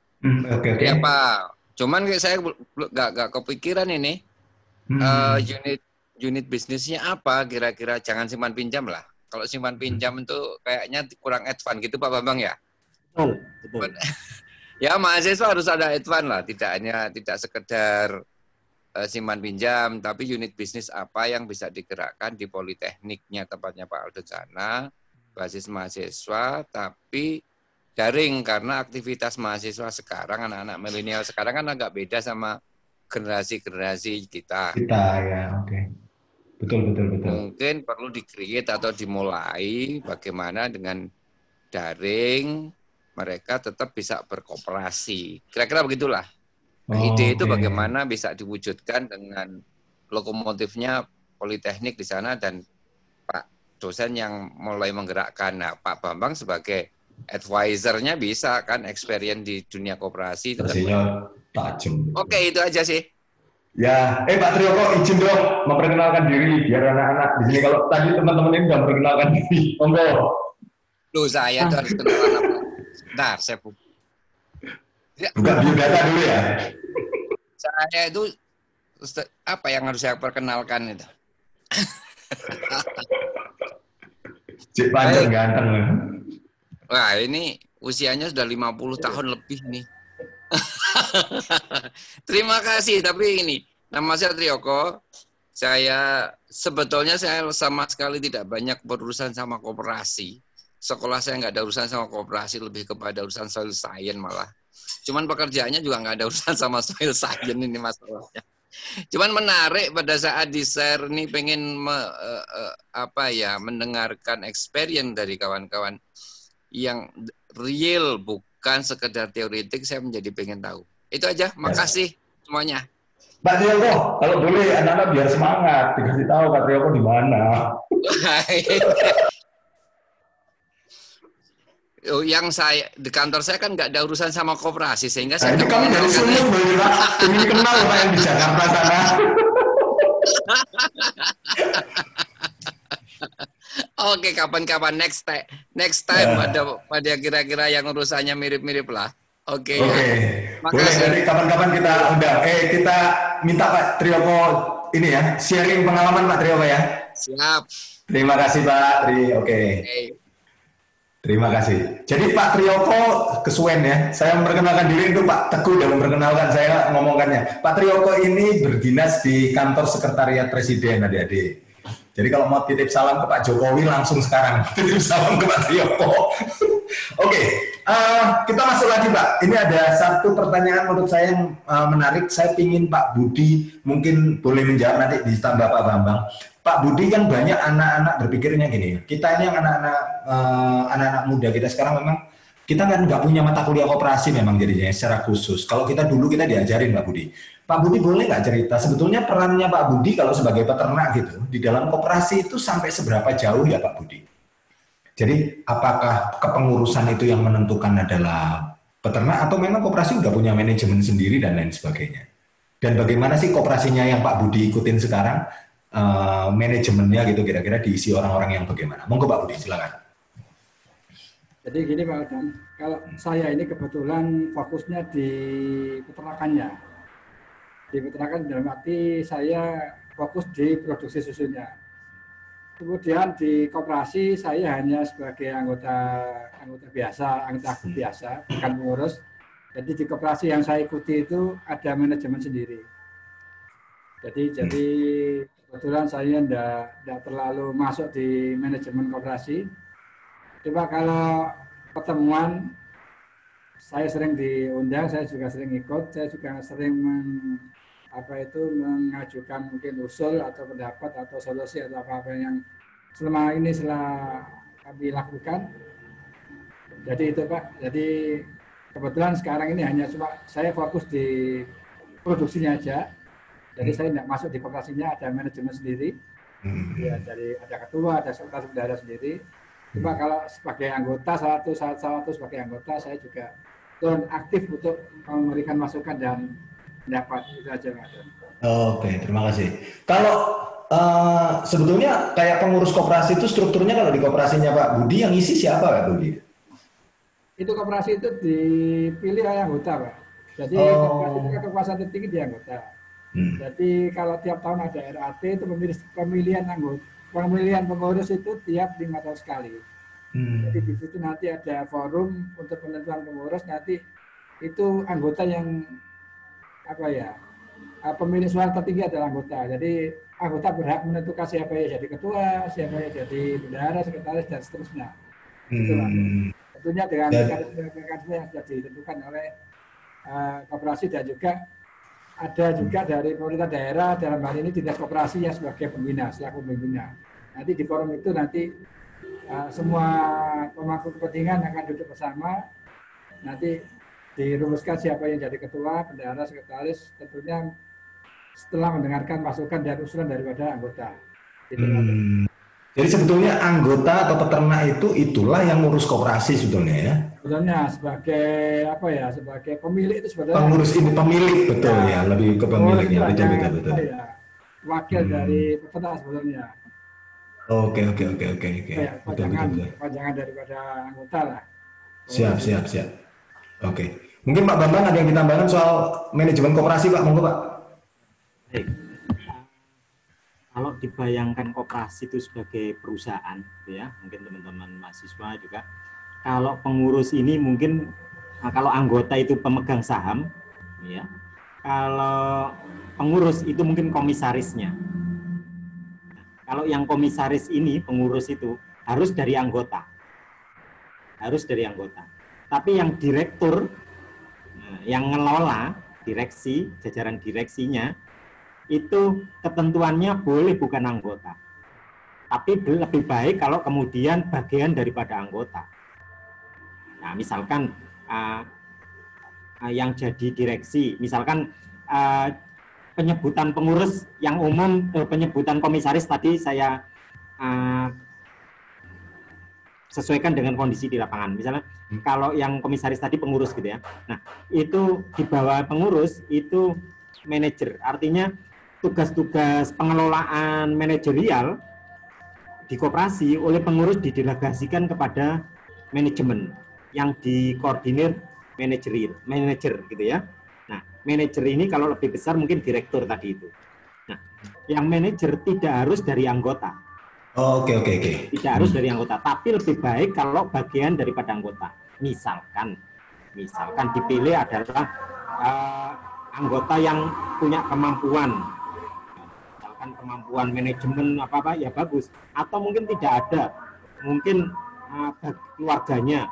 Oke. Ya Pak. Cuman saya nggak kepikiran ini unit bisnisnya apa kira-kira. Jangan simpan pinjam lah. Kalau simpan pinjam itu kayaknya kurang advance gitu Pak Bambang ya. Betul. Ya mahasiswa harus ada advance lah. Tidak sekedar simpan pinjam, tapi unit bisnis apa yang bisa digerakkan di Politekniknya tempatnya Pak Aldon sana, basis mahasiswa, tapi daring, karena aktivitas mahasiswa sekarang, anak-anak milenial sekarang kan agak beda sama generasi-generasi kita. Ya, oke. Betul. Mungkin perlu di-create atau dimulai bagaimana dengan daring mereka tetap bisa berkooperasi. Kira-kira begitulah. Ide itu bagaimana bisa diwujudkan dengan lokomotifnya Politeknik di sana dan Pak dosen yang mulai menggerakkan. Nah, Pak Bambang sebagai advisor-nya bisa kan, experience di dunia koperasi itu kan. Tajam. Oke, itu aja sih. Ya, Pak Triyoko izin dong memperkenalkan diri biar anak-anak di sini, kalau tadi teman-teman ini sudah memperkenalkan diri. Monggo. Loh, saya tuh harus kenalan apa? Bentar, saya buka biodata dulu ya. Saya itu apa yang harus saya perkenalkan itu? Cik panjang ganteng. Wah, ini usianya sudah 50 tahun lebih nih. Terima kasih, tapi ini nama saya Triyoko. Sebetulnya saya sama sekali tidak banyak berurusan sama koperasi. Sekolah saya nggak ada urusan sama koperasi, lebih kepada urusan soil science malah. Cuman pekerjaannya juga nggak ada urusan sama soil science ini masalahnya. Cuman menarik pada saat di-share nih, pengen mendengarkan experience dari kawan-kawan yang real, bukan sekedar teoretik. Saya menjadi pengen tahu. Itu aja, makasih semuanya. Pak Triyoko, kalau boleh anak-anak biar semangat, dikasih tahu Pak Triyoko di mana. Yang saya di kantor saya kan nggak ada urusan sama koperasi, sehingga saya itu kami dari Sumut, ingin kenal Pak yang di Jakarta sana. Oke, kapan-kapan next time pada kira-kira yang urusannya mirip-mirip lah. Oke. Boleh, jadi kapan-kapan kita undang. Kita minta Pak Triyoko ini ya, sharing pengalaman Pak Triyoko ya. Siap. Terima kasih Pak Tri. Oke. Terima kasih. Jadi Pak Triyoko kesuwen ya. Saya memperkenalkan diri, itu Pak Teguh dan memperkenalkan saya ngomongkannya. Pak Triyoko ini berdinas di kantor sekretariat Presiden, adik-adik. Jadi kalau mau titip salam ke Pak Jokowi langsung sekarang titip salam ke Pak Triyopo. Oke, kita masuk lagi Pak. Ini ada satu pertanyaan menurut saya yang menarik. Saya ingin Pak Budi mungkin boleh menjawab, nanti ditambah Pak Bambang. Pak Budi kan banyak anak-anak berpikirnya gini. Kita ini yang anak-anak muda kita sekarang memang kita kan nggak punya mata kuliah koperasi memang jadinya secara khusus. Kalau kita dulu kita diajarin Pak Budi. Pak Budi boleh nggak cerita sebetulnya perannya Pak Budi kalau sebagai peternak gitu di dalam koperasi itu sampai seberapa jauh ya Pak Budi? Jadi apakah kepengurusan itu yang menentukan adalah peternak atau memang koperasi udah punya manajemen sendiri dan lain sebagainya? Dan bagaimana sih koperasinya yang Pak Budi ikutin sekarang? Manajemennya gitu kira-kira diisi orang-orang yang bagaimana? Monggo Pak Budi silakan. Jadi gini Pak Aldan, kalau saya ini kebetulan fokusnya di peternakannya. Di peternakan dalam arti saya fokus di produksi susunya. Kemudian di koperasi saya hanya sebagai anggota biasa, anggota aktif biasa, bukan pengurus. Jadi di koperasi yang saya ikuti itu ada manajemen sendiri. Jadi kebetulan saya tidak terlalu masuk di manajemen koperasi. Coba kalau pertemuan, saya sering diundang, saya juga sering ikut, saya juga sering mengajukan mungkin usul atau pendapat atau solusi atau apa yang selama ini kami lakukan. Jadi itu Pak, jadi kebetulan sekarang ini hanya cuma saya fokus di produksinya aja. Jadi saya tidak masuk di koperasinya, ada manajemen sendiri. Ya, dari ada ketua, ada sekretaris bendahara sendiri. Cuma kalau sebagai anggota, salah satu sebagai anggota, saya juga turun aktif untuk memberikan masukan dan pendapat. Itu aja Pak. Oke, terima kasih. Kalau sebetulnya kayak pengurus koperasi itu strukturnya kalau di koperasinya Pak Budi yang isi siapa Pak Budi? Itu koperasi itu dipilih oleh anggota Pak. Jadi koperasi itu kekuasaan tertinggi di anggota. Jadi kalau tiap tahun ada RAT itu pemilihan pengurus itu tiap 5 tahun sekali. Jadi di situ nanti ada forum untuk penentuan pengurus, nanti itu anggota yang pemilih suara tertinggi adalah anggota. Jadi anggota berhak menentukan siapa yang jadi ketua, siapa yang jadi bendahara, sekretaris dan seterusnya. Tentunya dengan mekanisme yang sudah ditentukan oleh koperasi dan juga ada juga dari pemerintah daerah dalam hal ini dinas koperasi yang sebagai pembina, selaku pembina. Nanti di forum itu nanti semua pemangku kepentingan akan duduk bersama, nanti dirumuskan siapa yang jadi ketua, bendahara, sekretaris, tentunya setelah mendengarkan masukan dan usulan daripada anggota. Jadi sebetulnya anggota atau peternak itulah yang ngurus koperasi sebetulnya ya? Sebetulnya sebagai pemilik itu sebetulnya. Pengurus ini pemilik betul ya, lebih ke pemiliknya betul. Ya, wakil dari peternak sebetulnya. Oke. Ya, panjangan daripada anggota lah. Siap. Oke. Mungkin Pak Bambang ada yang ditambahkan soal manajemen koperasi Pak, monggo Pak. Baik. Kalau dibayangkan koperasi itu sebagai perusahaan, ya, mungkin teman-teman mahasiswa juga, kalau pengurus ini mungkin, kalau anggota itu pemegang saham, ya, kalau pengurus itu mungkin komisarisnya. Kalau yang komisaris ini, pengurus itu harus dari anggota. Tapi yang direktur, yang ngelola, direksi, jajaran direksinya, itu ketentuannya boleh bukan anggota. Tapi lebih baik kalau kemudian bagian daripada anggota. Nah, misalkan yang jadi direksi, misalkan penyebutan pengurus yang umum, penyebutan komisaris tadi saya sesuaikan dengan kondisi di lapangan. Misalnya kalau yang komisaris tadi pengurus gitu ya. Nah, itu di bawah pengurus itu manajer. Artinya tugas-tugas pengelolaan manajerial di koperasi oleh pengurus didelegasikan kepada manajemen yang dikoordinir manajer gitu ya. Nah, manajer ini kalau lebih besar mungkin direktur tadi itu. Nah, yang manajer tidak harus dari anggota. Oke. Tidak harus dari anggota, tapi lebih baik kalau bagian daripada anggota. Misalkan dipilih adalah anggota yang punya kemampuan. meningkatkan kemampuan manajemen apa-apa ya bagus. Atau mungkin tidak ada, mungkin keluarganya,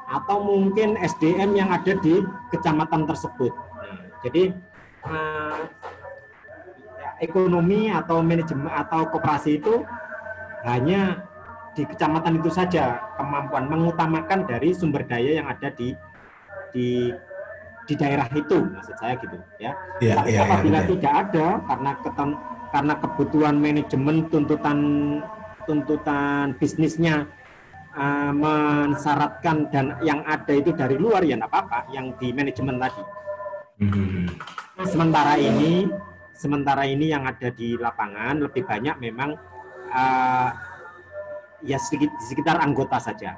atau mungkin SDM yang ada di kecamatan tersebut. Nah, jadi ekonomi atau manajemen atau koperasi itu hanya di kecamatan itu saja kemampuan, mengutamakan dari sumber daya yang ada di daerah itu, maksud saya gitu ya. Tapi apabila tidak ada karena kebutuhan manajemen, tuntutan bisnisnya mensyaratkan dan yang ada itu dari luar, ya enggak apa-apa, yang di manajemen tadi. Sementara ini yang ada di lapangan lebih banyak memang ya di sekitar anggota saja.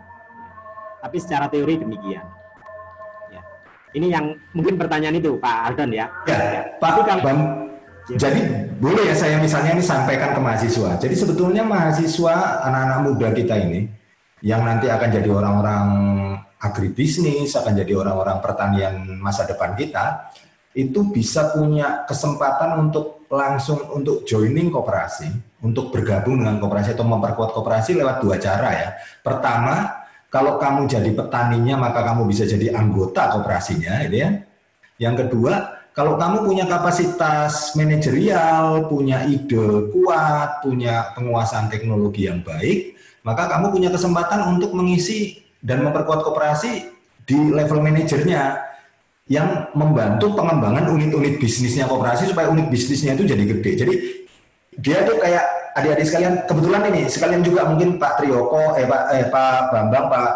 Tapi secara teori demikian. Ya. Ini yang mungkin pertanyaan itu Pak Aldan ya. Ya, Pak Bang. Jadi boleh ya saya misalnya ini sampaikan ke mahasiswa. Jadi sebetulnya mahasiswa, anak-anak muda kita ini yang nanti akan jadi orang-orang agribisnis, akan jadi orang-orang pertanian masa depan kita, itu bisa punya kesempatan untuk langsung untuk joining koperasi, untuk bergabung dengan koperasi atau memperkuat koperasi lewat dua cara ya. Pertama, kalau kamu jadi petaninya maka kamu bisa jadi anggota koperasinya, gitu ya. Yang kedua, kalau kamu punya kapasitas manajerial, punya ide kuat, punya penguasaan teknologi yang baik, maka kamu punya kesempatan untuk mengisi dan memperkuat koperasi di level manajernya yang membantu pengembangan unit-unit bisnisnya koperasi supaya unit bisnisnya itu jadi gede. Jadi dia tuh kayak adik-adik sekalian, kebetulan ini sekalian juga mungkin Pak Triyoko, Pak Bambang, Pak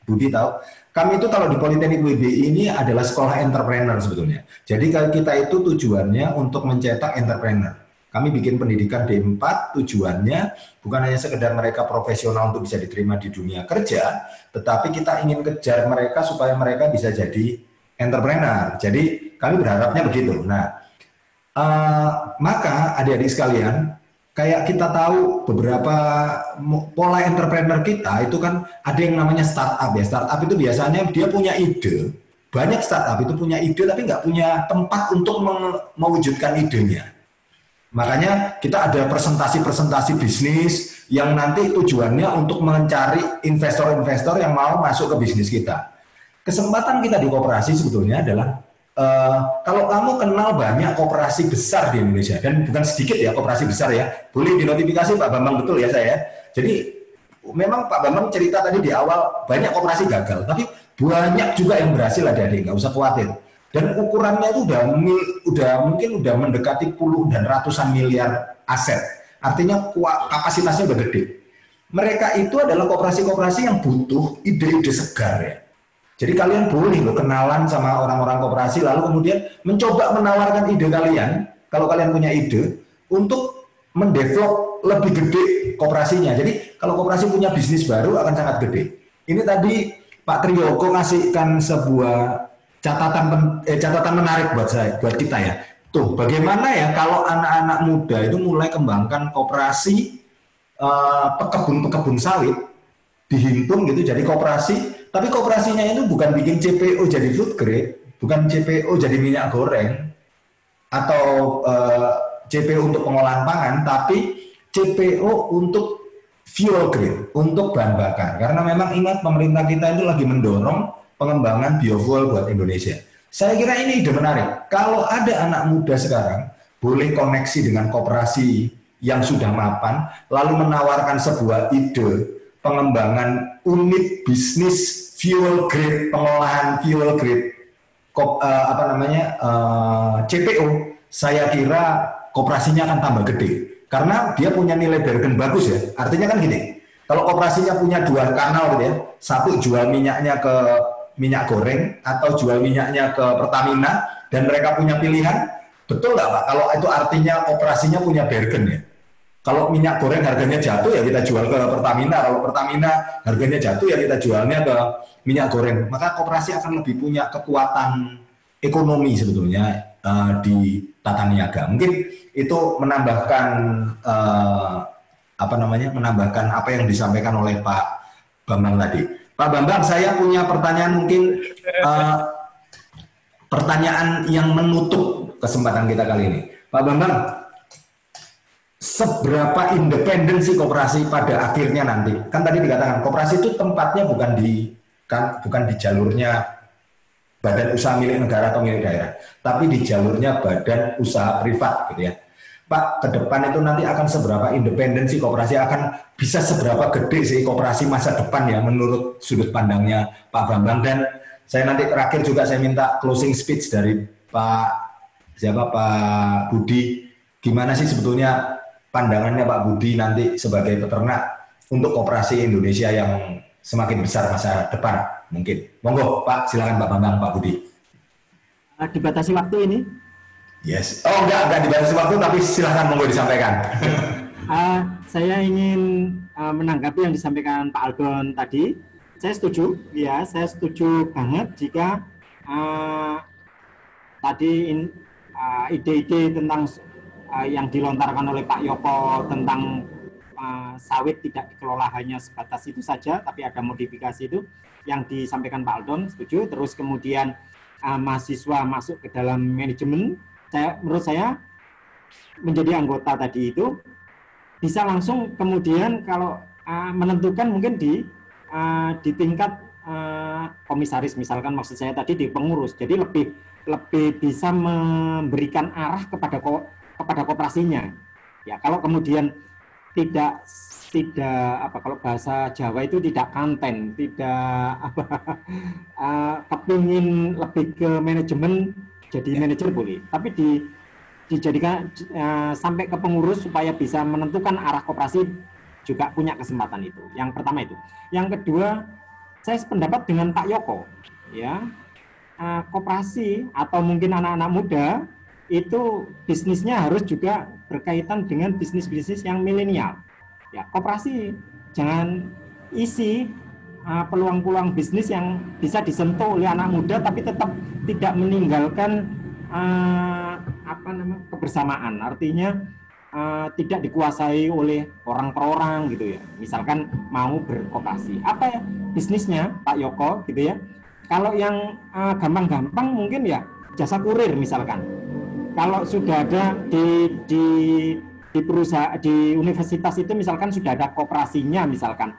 Budi tahu. Kami itu kalau di Politeknik WBI ini adalah sekolah entrepreneur sebetulnya. Jadi kalau kita itu tujuannya untuk mencetak entrepreneur. Kami bikin pendidikan D4, tujuannya bukan hanya sekedar mereka profesional untuk bisa diterima di dunia kerja, tetapi kita ingin kejar mereka supaya mereka bisa jadi entrepreneur. Jadi kami berharapnya begitu. Nah, maka adik-adik sekalian, kayak kita tahu beberapa pola entrepreneur kita itu kan ada yang namanya startup ya. Startup itu biasanya dia punya ide. Banyak startup itu punya ide tapi nggak punya tempat untuk mewujudkan idenya. Makanya kita ada presentasi-presentasi bisnis yang nanti tujuannya untuk mencari investor-investor yang mau masuk ke bisnis kita. Kesempatan kita di koperasi sebetulnya adalah kalau kamu kenal banyak koperasi besar di Indonesia, dan bukan sedikit ya koperasi besar ya, boleh dinotifikasi Pak Bambang betul ya saya. Jadi memang Pak Bambang cerita tadi di awal banyak koperasi gagal, tapi banyak juga yang berhasil adik-adik, nggak usah khawatir. Dan ukurannya itu mungkin mendekati puluh dan ratusan miliar aset. Artinya kapasitasnya udah gede. Mereka itu adalah koperasi-koperasi yang butuh ide-ide segar ya. Jadi kalian boleh loh kenalan sama orang-orang koperasi lalu kemudian mencoba menawarkan ide kalian, kalau kalian punya ide, untuk mendevelop lebih gede koperasinya. Jadi kalau koperasi punya bisnis baru akan sangat gede. Ini tadi Pak Triyoko ngasihkan sebuah catatan menarik buat kita ya. Tuh, bagaimana ya kalau anak-anak muda itu mulai kembangkan koperasi pekebun sawit, dihimpun gitu jadi koperasi, tapi koperasinya itu bukan bikin CPO jadi food grade, bukan CPO jadi minyak goreng atau CPO untuk pengolahan pangan, tapi CPO untuk fuel grade, untuk bahan bakar. Karena memang ingat pemerintah kita itu lagi mendorong pengembangan biofuel buat Indonesia. Saya kira ini ide menarik. Kalau ada anak muda sekarang boleh koneksi dengan koperasi yang sudah mapan, lalu menawarkan sebuah ide pengembangan unit bisnis fuel grade, pengolahan fuel grade, CPO, saya kira koperasinya akan tambah gede. Karena dia punya nilai bargain bagus ya. Artinya kan gini, kalau koperasinya punya dua kanal gitu ya, satu jual minyaknya ke minyak goreng atau jual minyaknya ke Pertamina dan mereka punya pilihan, betul nggak Pak? Kalau itu artinya operasinya punya bargain ya. Kalau minyak goreng harganya jatuh ya kita jual ke Pertamina, kalau Pertamina harganya jatuh ya kita jualnya ke minyak goreng. Maka koperasi akan lebih punya kekuatan ekonomi sebetulnya di tata niaga. Mungkin itu menambahkan menambahkan apa yang disampaikan oleh Pak Bambang tadi. Pak Bambang, saya punya pertanyaan mungkin pertanyaan yang menutup kesempatan kita kali ini. Pak Bambang, seberapa independen sih koperasi pada akhirnya nanti? Kan tadi dikatakan koperasi itu tempatnya bukan di jalurnya badan usaha milik negara atau milik daerah, tapi di jalurnya badan usaha privat gitu ya. Pak, ke depan itu nanti akan seberapa independen sih koperasi, akan bisa seberapa gede sih koperasi masa depan ya menurut sudut pandangnya Pak Bambang. Dan saya nanti terakhir juga saya minta closing speech dari Pak Budi. Gimana sih sebetulnya pandangannya Pak Budi nanti sebagai peternak untuk koperasi Indonesia yang semakin besar masa depan mungkin. Monggo Pak, silakan Pak Bambang, Pak Budi. Dibatasi waktu ini? Yes. Oh enggak dibatasi waktu, tapi silahkan monggo disampaikan. Saya ingin menanggapi yang disampaikan Pak Aldon tadi. Saya setuju, ya, saya setuju banget jika tadi ide-ide tentang yang dilontarkan oleh Pak Yoko tentang sawit tidak dikelola hanya sebatas itu saja, tapi ada modifikasi itu yang disampaikan Pak Aldon, setuju. Terus kemudian mahasiswa masuk ke dalam manajemen. Menurut saya menjadi anggota tadi itu bisa langsung kemudian kalau menentukan mungkin di tingkat komisaris misalkan, maksud saya tadi di pengurus, jadi lebih bisa memberikan arah kepada koperasinya. Ya, kalau kemudian tidak kalau bahasa Jawa itu tidak konten, tidak kepingin lebih ke manajemen, jadi manajer boleh, tapi dijadikan sampai ke pengurus supaya bisa menentukan arah koperasi juga punya kesempatan itu. Yang pertama itu. Yang kedua, saya sependapat dengan Pak Yoko, ya, koperasi atau mungkin anak-anak muda itu bisnisnya harus juga berkaitan dengan bisnis-bisnis yang milenial. Ya, koperasi jangan isi peluang-peluang bisnis yang bisa disentuh oleh anak muda tapi tetap tidak meninggalkan kebersamaan. Artinya tidak dikuasai oleh orang per orang gitu ya. Misalkan mau berkoperasi, apa ya bisnisnya Pak Yoko gitu ya. Kalau yang gampang-gampang mungkin ya jasa kurir misalkan. Kalau sudah ada di perusahaan, di universitas itu misalkan sudah ada koperasinya misalkan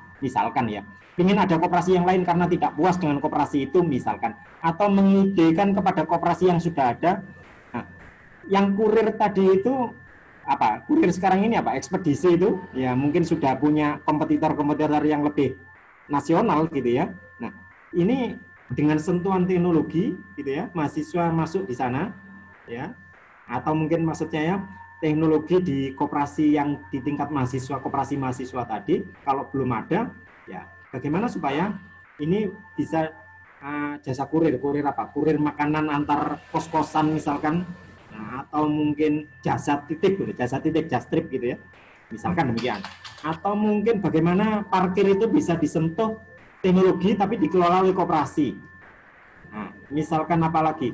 ya. Ingin ada koperasi yang lain karena tidak puas dengan koperasi itu misalkan, atau mengidekan kepada koperasi yang sudah ada. Nah, yang kurir tadi itu apa? Kurir sekarang ini apa? Ekspedisi itu ya mungkin sudah punya kompetitor yang lebih nasional gitu ya. Nah, ini dengan sentuhan teknologi gitu ya, mahasiswa masuk di sana ya. Atau mungkin maksudnya ya teknologi di koperasi yang di tingkat mahasiswa, koperasi mahasiswa tadi kalau belum ada ya bagaimana supaya ini bisa jasa kurir apa? Kurir makanan antar kos-kosan misalkan, atau mungkin jasa titip, just trip gitu ya. Misalkan demikian. Atau mungkin bagaimana parkir itu bisa disentuh teknologi tapi dikelola oleh koperasi. Nah, misalkan apa lagi?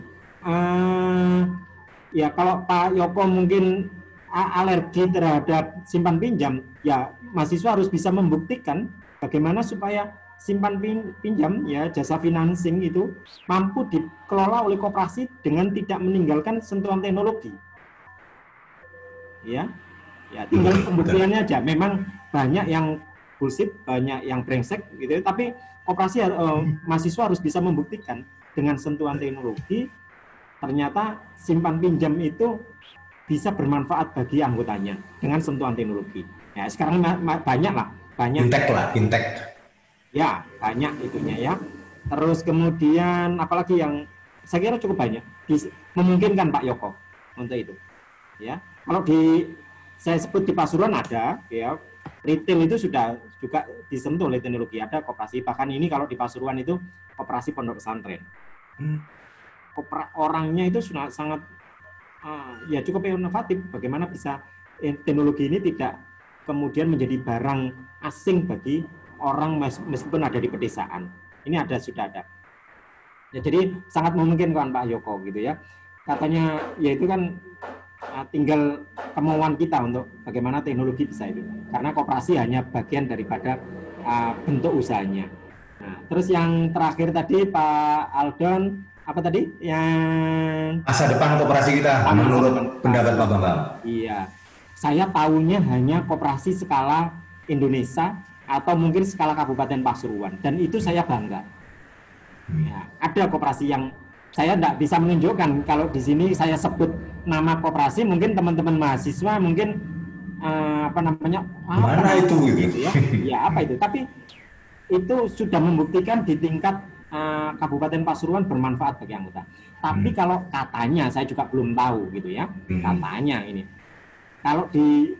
Ya kalau Pak Yoko mungkin alergi terhadap simpan pinjam, ya mahasiswa harus bisa membuktikan bagaimana supaya simpan pinjam ya jasa financing itu mampu dikelola oleh koperasi dengan tidak meninggalkan sentuhan teknologi. Ya tinggal pembuktiannya aja. Memang banyak yang bullshit, banyak yang brengsek gitu, tapi koperasi mahasiswa harus bisa membuktikan dengan sentuhan teknologi ternyata simpan pinjam itu bisa bermanfaat bagi anggotanya dengan sentuhan teknologi. Ya sekarang banyak. Fintech. Ya, banyak itunya ya. Terus kemudian apalagi yang saya kira cukup banyak memungkinkan Pak Yoko untuk itu. Ya. Kalau saya sebut di Pasuruan ada ya, retail itu sudah juga disentuh oleh teknologi, ada koperasi. Bahkan ini kalau di Pasuruan itu koperasi pondok pesantren. Orangnya itu sudah sangat ya cukup inovatif. Bagaimana bisa teknologi ini tidak kemudian menjadi barang asing bagi orang meskipun ada di pedesaan. Ini sudah ada. Ya, jadi sangat memungkinkan Pak Yoko gitu ya. Katanya ya itu kan tinggal kemauan kita untuk bagaimana teknologi bisa itu. Karena koperasi hanya bagian daripada bentuk usahanya. Nah, terus yang terakhir tadi Pak Aldon apa tadi yang masa depan koperasi kita menurut pendapat Pak Bambang? Iya, saya tahunya hanya koperasi skala Indonesia atau mungkin skala Kabupaten Pasuruan, dan itu saya bangga. Ya, ada koperasi yang saya tidak bisa menunjukkan. Kalau di sini saya sebut nama koperasi, mungkin teman-teman mahasiswa mungkin mana itu gitu ya? Ya apa itu? Tapi itu sudah membuktikan di tingkat Kabupaten Pasuruan bermanfaat bagi anggota. Tapi kalau katanya, saya juga belum tahu gitu ya. Katanya ini, kalau di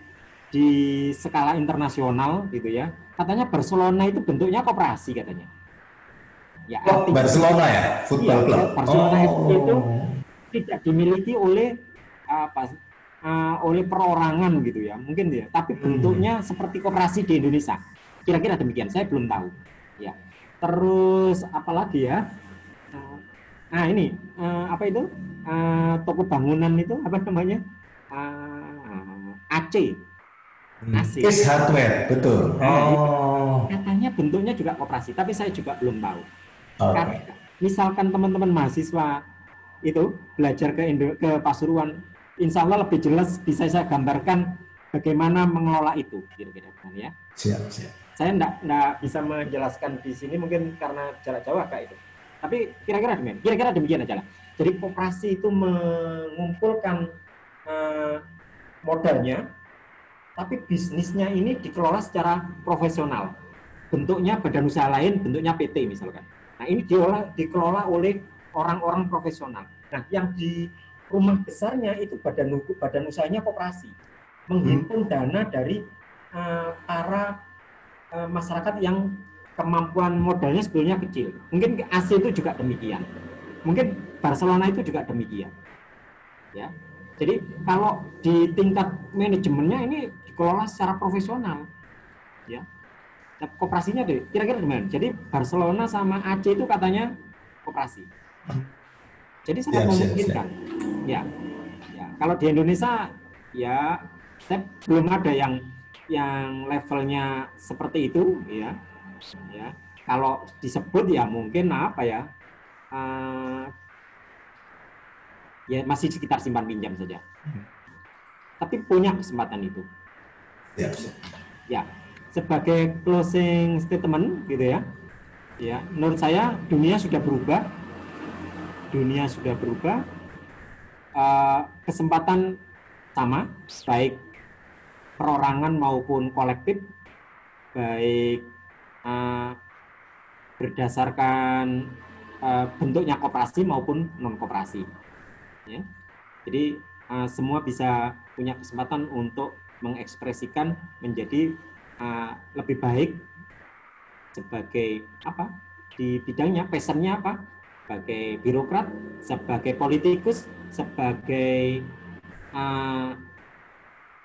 skala internasional gitu ya, katanya Barcelona itu bentuknya koperasi katanya. Ya, Barcelona ya, football club. Barcelona itu tidak dimiliki oleh oleh perorangan gitu ya, mungkin ya. Tapi bentuknya seperti koperasi di Indonesia. Kira-kira demikian. Saya belum tahu. Ya. Terus apalagi ya? Nah ini apa itu? Toko bangunan itu apa namanya? AC. Ace Hardware, betul. Katanya bentuknya juga koperasi, tapi saya juga belum tahu. Okay. Misalkan teman-teman mahasiswa itu belajar ke Pasuruan, insya Allah lebih jelas bisa saya gambarkan bagaimana mengelola itu, kira-kira ya. Siap. Saya enggak bisa menjelaskan di sini mungkin karena jarak jauh agak itu. Tapi kira-kira demikian aja lah. Jadi koperasi itu mengumpulkan modalnya, tapi bisnisnya ini dikelola secara profesional. Bentuknya badan usaha lain, bentuknya PT misalkan. Nah ini dikelola oleh orang-orang profesional. Nah yang di rumah besarnya itu badan usahanya koperasi, menghimpun dana dari para masyarakat yang kemampuan modalnya sebetulnya kecil. Mungkin AC itu juga demikian. Mungkin Barcelona itu juga demikian. Ya. Jadi kalau di tingkat manajemennya ini dikelola secara profesional. Ya. Koperasinya deh, kira-kira gimana? Jadi Barcelona sama AC itu katanya koperasi. Jadi sangat memungkinkan. Ya. Kalau di Indonesia ya saya belum ada yang levelnya seperti itu ya. Kalau disebut ya mungkin apa ya? Ya masih sekitar simpan pinjam saja. Tapi punya kesempatan itu. Ya. Sebagai closing statement gitu ya. Ya, menurut saya dunia sudah berubah. Kesempatan sama, baik perorangan maupun kolektif, baik berdasarkan bentuknya koperasi maupun non koperasi. Ya. Jadi semua bisa punya kesempatan untuk mengekspresikan menjadi lebih baik sebagai apa di bidangnya, passionnya apa, sebagai birokrat, sebagai politikus, sebagai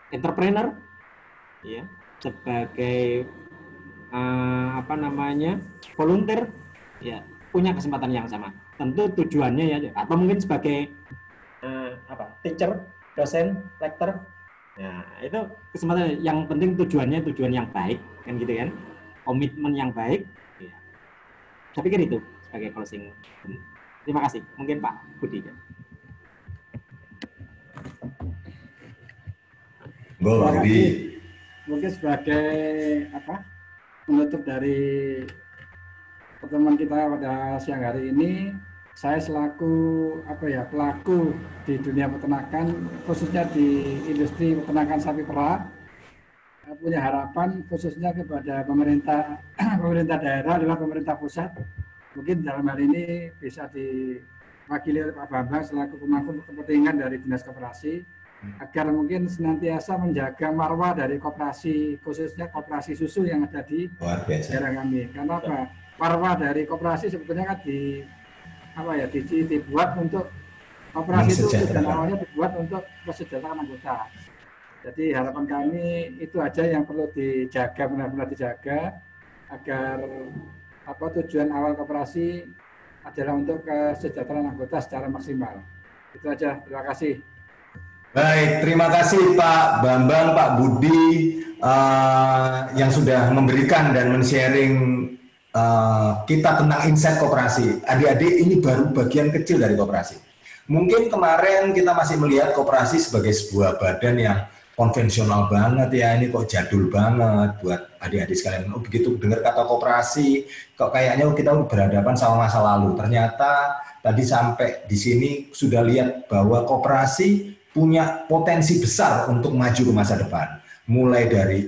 entrepreneur, ya, sebagai volunteer, ya, punya kesempatan yang sama. Tentu tujuannya ya, atau mungkin sebagai teacher, dosen, lecturer. Nah, itu kesempatan yang penting tujuan yang baik, kan gitu kan? Komitmen yang baik. Ya. Saya pikir itu sebagai closing. Terima kasih. Mungkin Pak Budi. Mungkin sebagai penutup dari pertemuan kita pada siang hari ini, saya selaku pelaku di dunia peternakan, khususnya di industri peternakan sapi perah, punya harapan khususnya kepada pemerintah daerah lewat pemerintah pusat. Mungkin dalam hal ini bisa diwakili oleh Pak Bambang selaku pemangku kepentingan dari Dinas Koperasi, agar mungkin senantiasa menjaga marwah dari koperasi, khususnya koperasi susu yang ada di daerah kami. Karena apa? Marwah dari koperasi sebetulnya kan dibuat untuk koperasi itu, dan awalnya dibuat untuk kesejahteraan anggota. Jadi harapan kami itu aja yang perlu dijaga, benar-benar dijaga, agar tujuan awal koperasi adalah untuk kesejahteraan anggota secara maksimal. Itu aja, terima kasih. Baik, terima kasih Pak Bambang, Pak Budi yang sudah memberikan dan men-sharing kita tentang insight koperasi. Adik-adik, ini baru bagian kecil dari koperasi. Mungkin kemarin kita masih melihat koperasi sebagai sebuah badan yang konvensional banget ya, ini kok jadul banget buat adik-adik sekalian. Oh, begitu dengar kata koperasi, kok kayaknya kita berhadapan sama masa lalu. Ternyata tadi sampai di sini sudah lihat bahwa koperasi punya potensi besar untuk maju ke masa depan. Mulai dari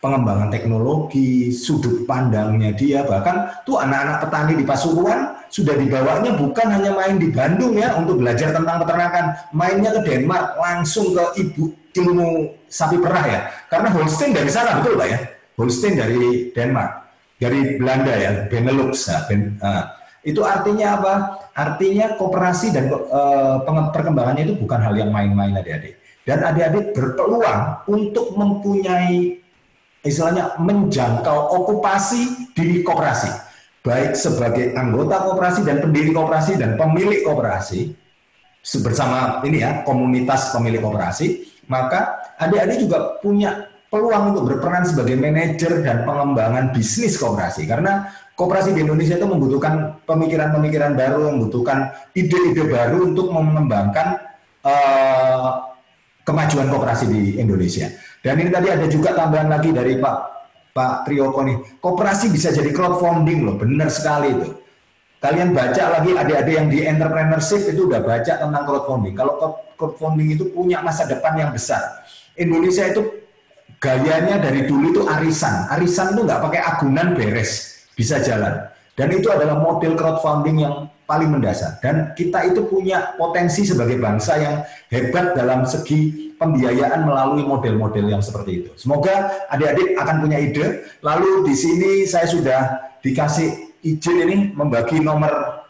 pengembangan teknologi, sudut pandangnya dia, bahkan tuh anak-anak petani di Pasuruan sudah dibawanya bukan hanya main di Bandung ya untuk belajar tentang peternakan, mainnya ke Denmark, langsung ke ilmu sapi perah ya, karena Holstein dari sana, betul Pak ya? Holstein dari Denmark, dari Belanda ya, Benelux. Itu artinya apa? Artinya koperasi dan perkembangannya itu bukan hal yang main-main adik-adik. Dan adik-adik berpeluang untuk mempunyai istilahnya menjangkau okupasi di koperasi, baik sebagai anggota koperasi dan pendiri koperasi dan pemilik koperasi bersama ini ya komunitas pemilik koperasi, maka adik-adik juga punya peluang untuk berperan sebagai manajer dan pengembangan bisnis koperasi, karena koperasi di Indonesia itu membutuhkan pemikiran-pemikiran baru, membutuhkan ide-ide baru untuk mengembangkan kemajuan koperasi di Indonesia. Dan ini tadi ada juga tambahan lagi dari Pak Triyoko nih, koperasi bisa jadi crowdfunding loh, benar sekali itu. Kalian baca lagi adik-adik yang di entrepreneurship itu udah baca tentang crowdfunding. Kalau crowdfunding itu punya masa depan yang besar. Indonesia itu gayanya dari dulu itu arisan. Arisan itu nggak pakai agunan beres, bisa jalan. Dan itu adalah model crowdfunding yang paling mendasar. Dan kita itu punya potensi sebagai bangsa yang hebat dalam segi pembiayaan melalui model-model yang seperti itu. Semoga adik-adik akan punya ide. Lalu di sini saya sudah dikasih izin ini membagi nomor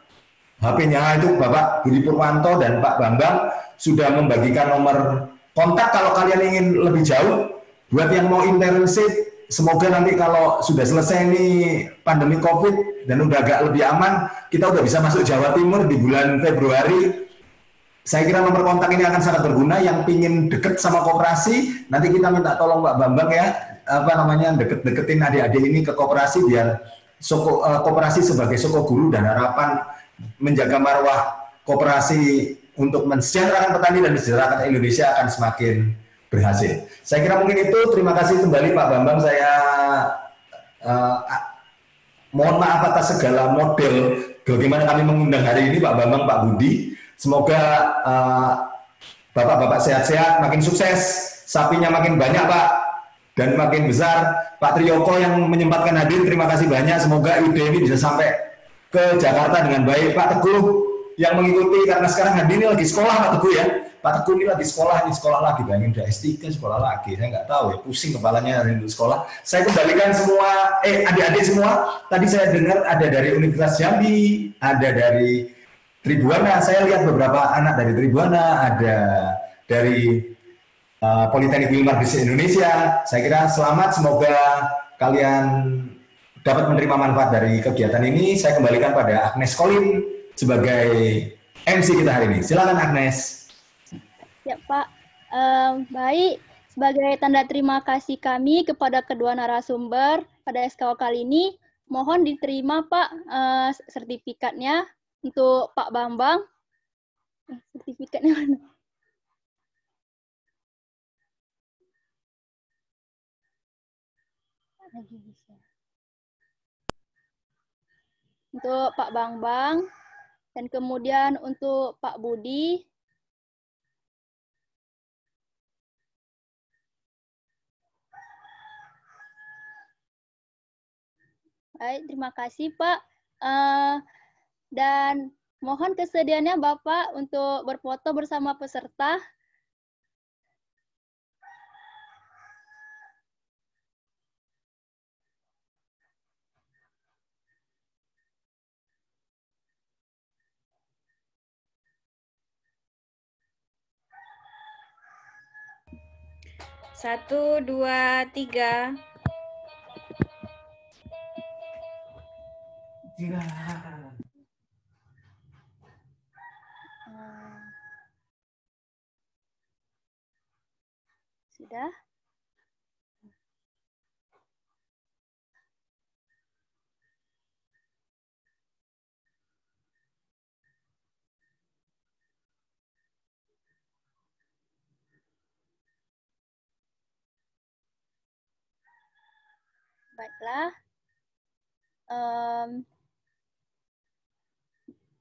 HP-nya, itu Bapak Budi Purwanto dan Pak Bambang sudah membagikan nomor kontak kalau kalian ingin lebih jauh. Buat yang mau internship, semoga nanti kalau sudah selesai nih pandemi COVID dan udah agak lebih aman, kita udah bisa masuk Jawa Timur di bulan Februari. Saya kira nomor kontak ini akan sangat berguna. Yang pingin deket sama koperasi, nanti kita minta tolong Pak Bambang ya, deket-deketin adik-adik ini ke koperasi biar koperasi sebagai soko guru dan harapan menjaga marwah koperasi untuk mensejahterakan petani dan mensejahterakan Indonesia akan semakin berhasil. Saya kira mungkin itu. Terima kasih kembali Pak Bambang. Saya mohon maaf atas segala model bagaimana kami mengundang hari ini Pak Bambang, Pak Budi. Semoga Bapak-bapak sehat-sehat, makin sukses, sapinya makin banyak Pak, dan makin besar. Pak Triyoko yang menyempatkan hadir, terima kasih banyak. Semoga ide ini bisa sampai ke Jakarta dengan baik. Pak Teguh yang mengikuti, karena sekarang hadir ini lagi sekolah Pak Teguh ya. Pak Teguh ini lagi sekolah lagi, bayangin udah S3 sekolah lagi. Saya nggak tahu ya, pusing kepalanya rindu sekolah. Saya kembalikan semua, adik-adik semua. Tadi saya dengar ada dari Universitas Jambi, ada dari Tribuana. Saya lihat beberapa anak dari Tribuana, ada dari Politeknik Wilmar Bisnis Indonesia. Saya kira selamat, semoga kalian dapat menerima manfaat dari kegiatan ini. Saya kembalikan pada Agnes Colin sebagai MC kita hari ini. Silakan Agnes. Ya Pak, baik. Sebagai tanda terima kasih kami kepada kedua narasumber pada SKO kali ini, mohon diterima Pak sertifikatnya untuk Pak Bambang. Sertifikatnya mana? Untuk Pak Bambang, dan kemudian untuk Pak Budi. Baik, terima kasih Pak. Dan mohon kesediaannya Bapak untuk berfoto bersama peserta. Satu, dua, tiga. Sudah? Baiklah.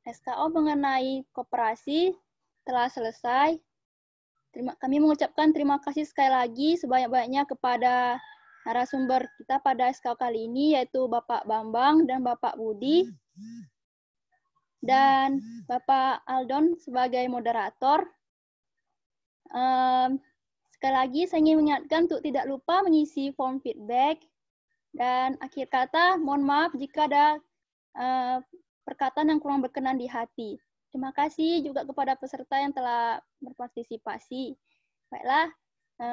SKO mengenai koperasi telah selesai. Kami mengucapkan terima kasih sekali lagi sebanyak-banyaknya kepada narasumber kita pada SKO kali ini, yaitu Bapak Bambang dan Bapak Budi, dan Bapak Aldon sebagai moderator. Sekali lagi saya ingin mengingatkan untuk tidak lupa mengisi form feedback, dan akhir kata mohon maaf jika ada perkataan yang kurang berkenan di hati. Terima kasih juga kepada peserta yang telah berpartisipasi. Baiklah,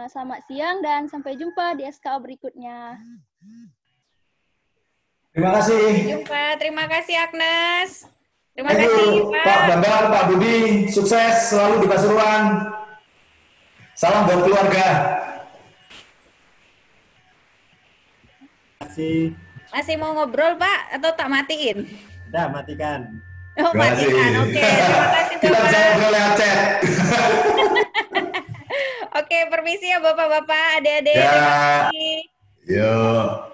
selamat siang dan sampai jumpa di SKO berikutnya. Terima kasih. Terima kasih Agnes. Terima Thank kasih you, Pak Bambang, Pak Budi. Sukses selalu di Pasuruan. Salam buat keluarga. Terima kasih. Masih mau ngobrol Pak atau tak matiin? Udah, matikan. Oh, Terima kasih. matikan. Oke, terima kasih Kita Bapak. bisa ngobrol lewat chat. Oke, permisi ya Bapak-bapak, adik-adik. Ya. Terima kasih. Yuk.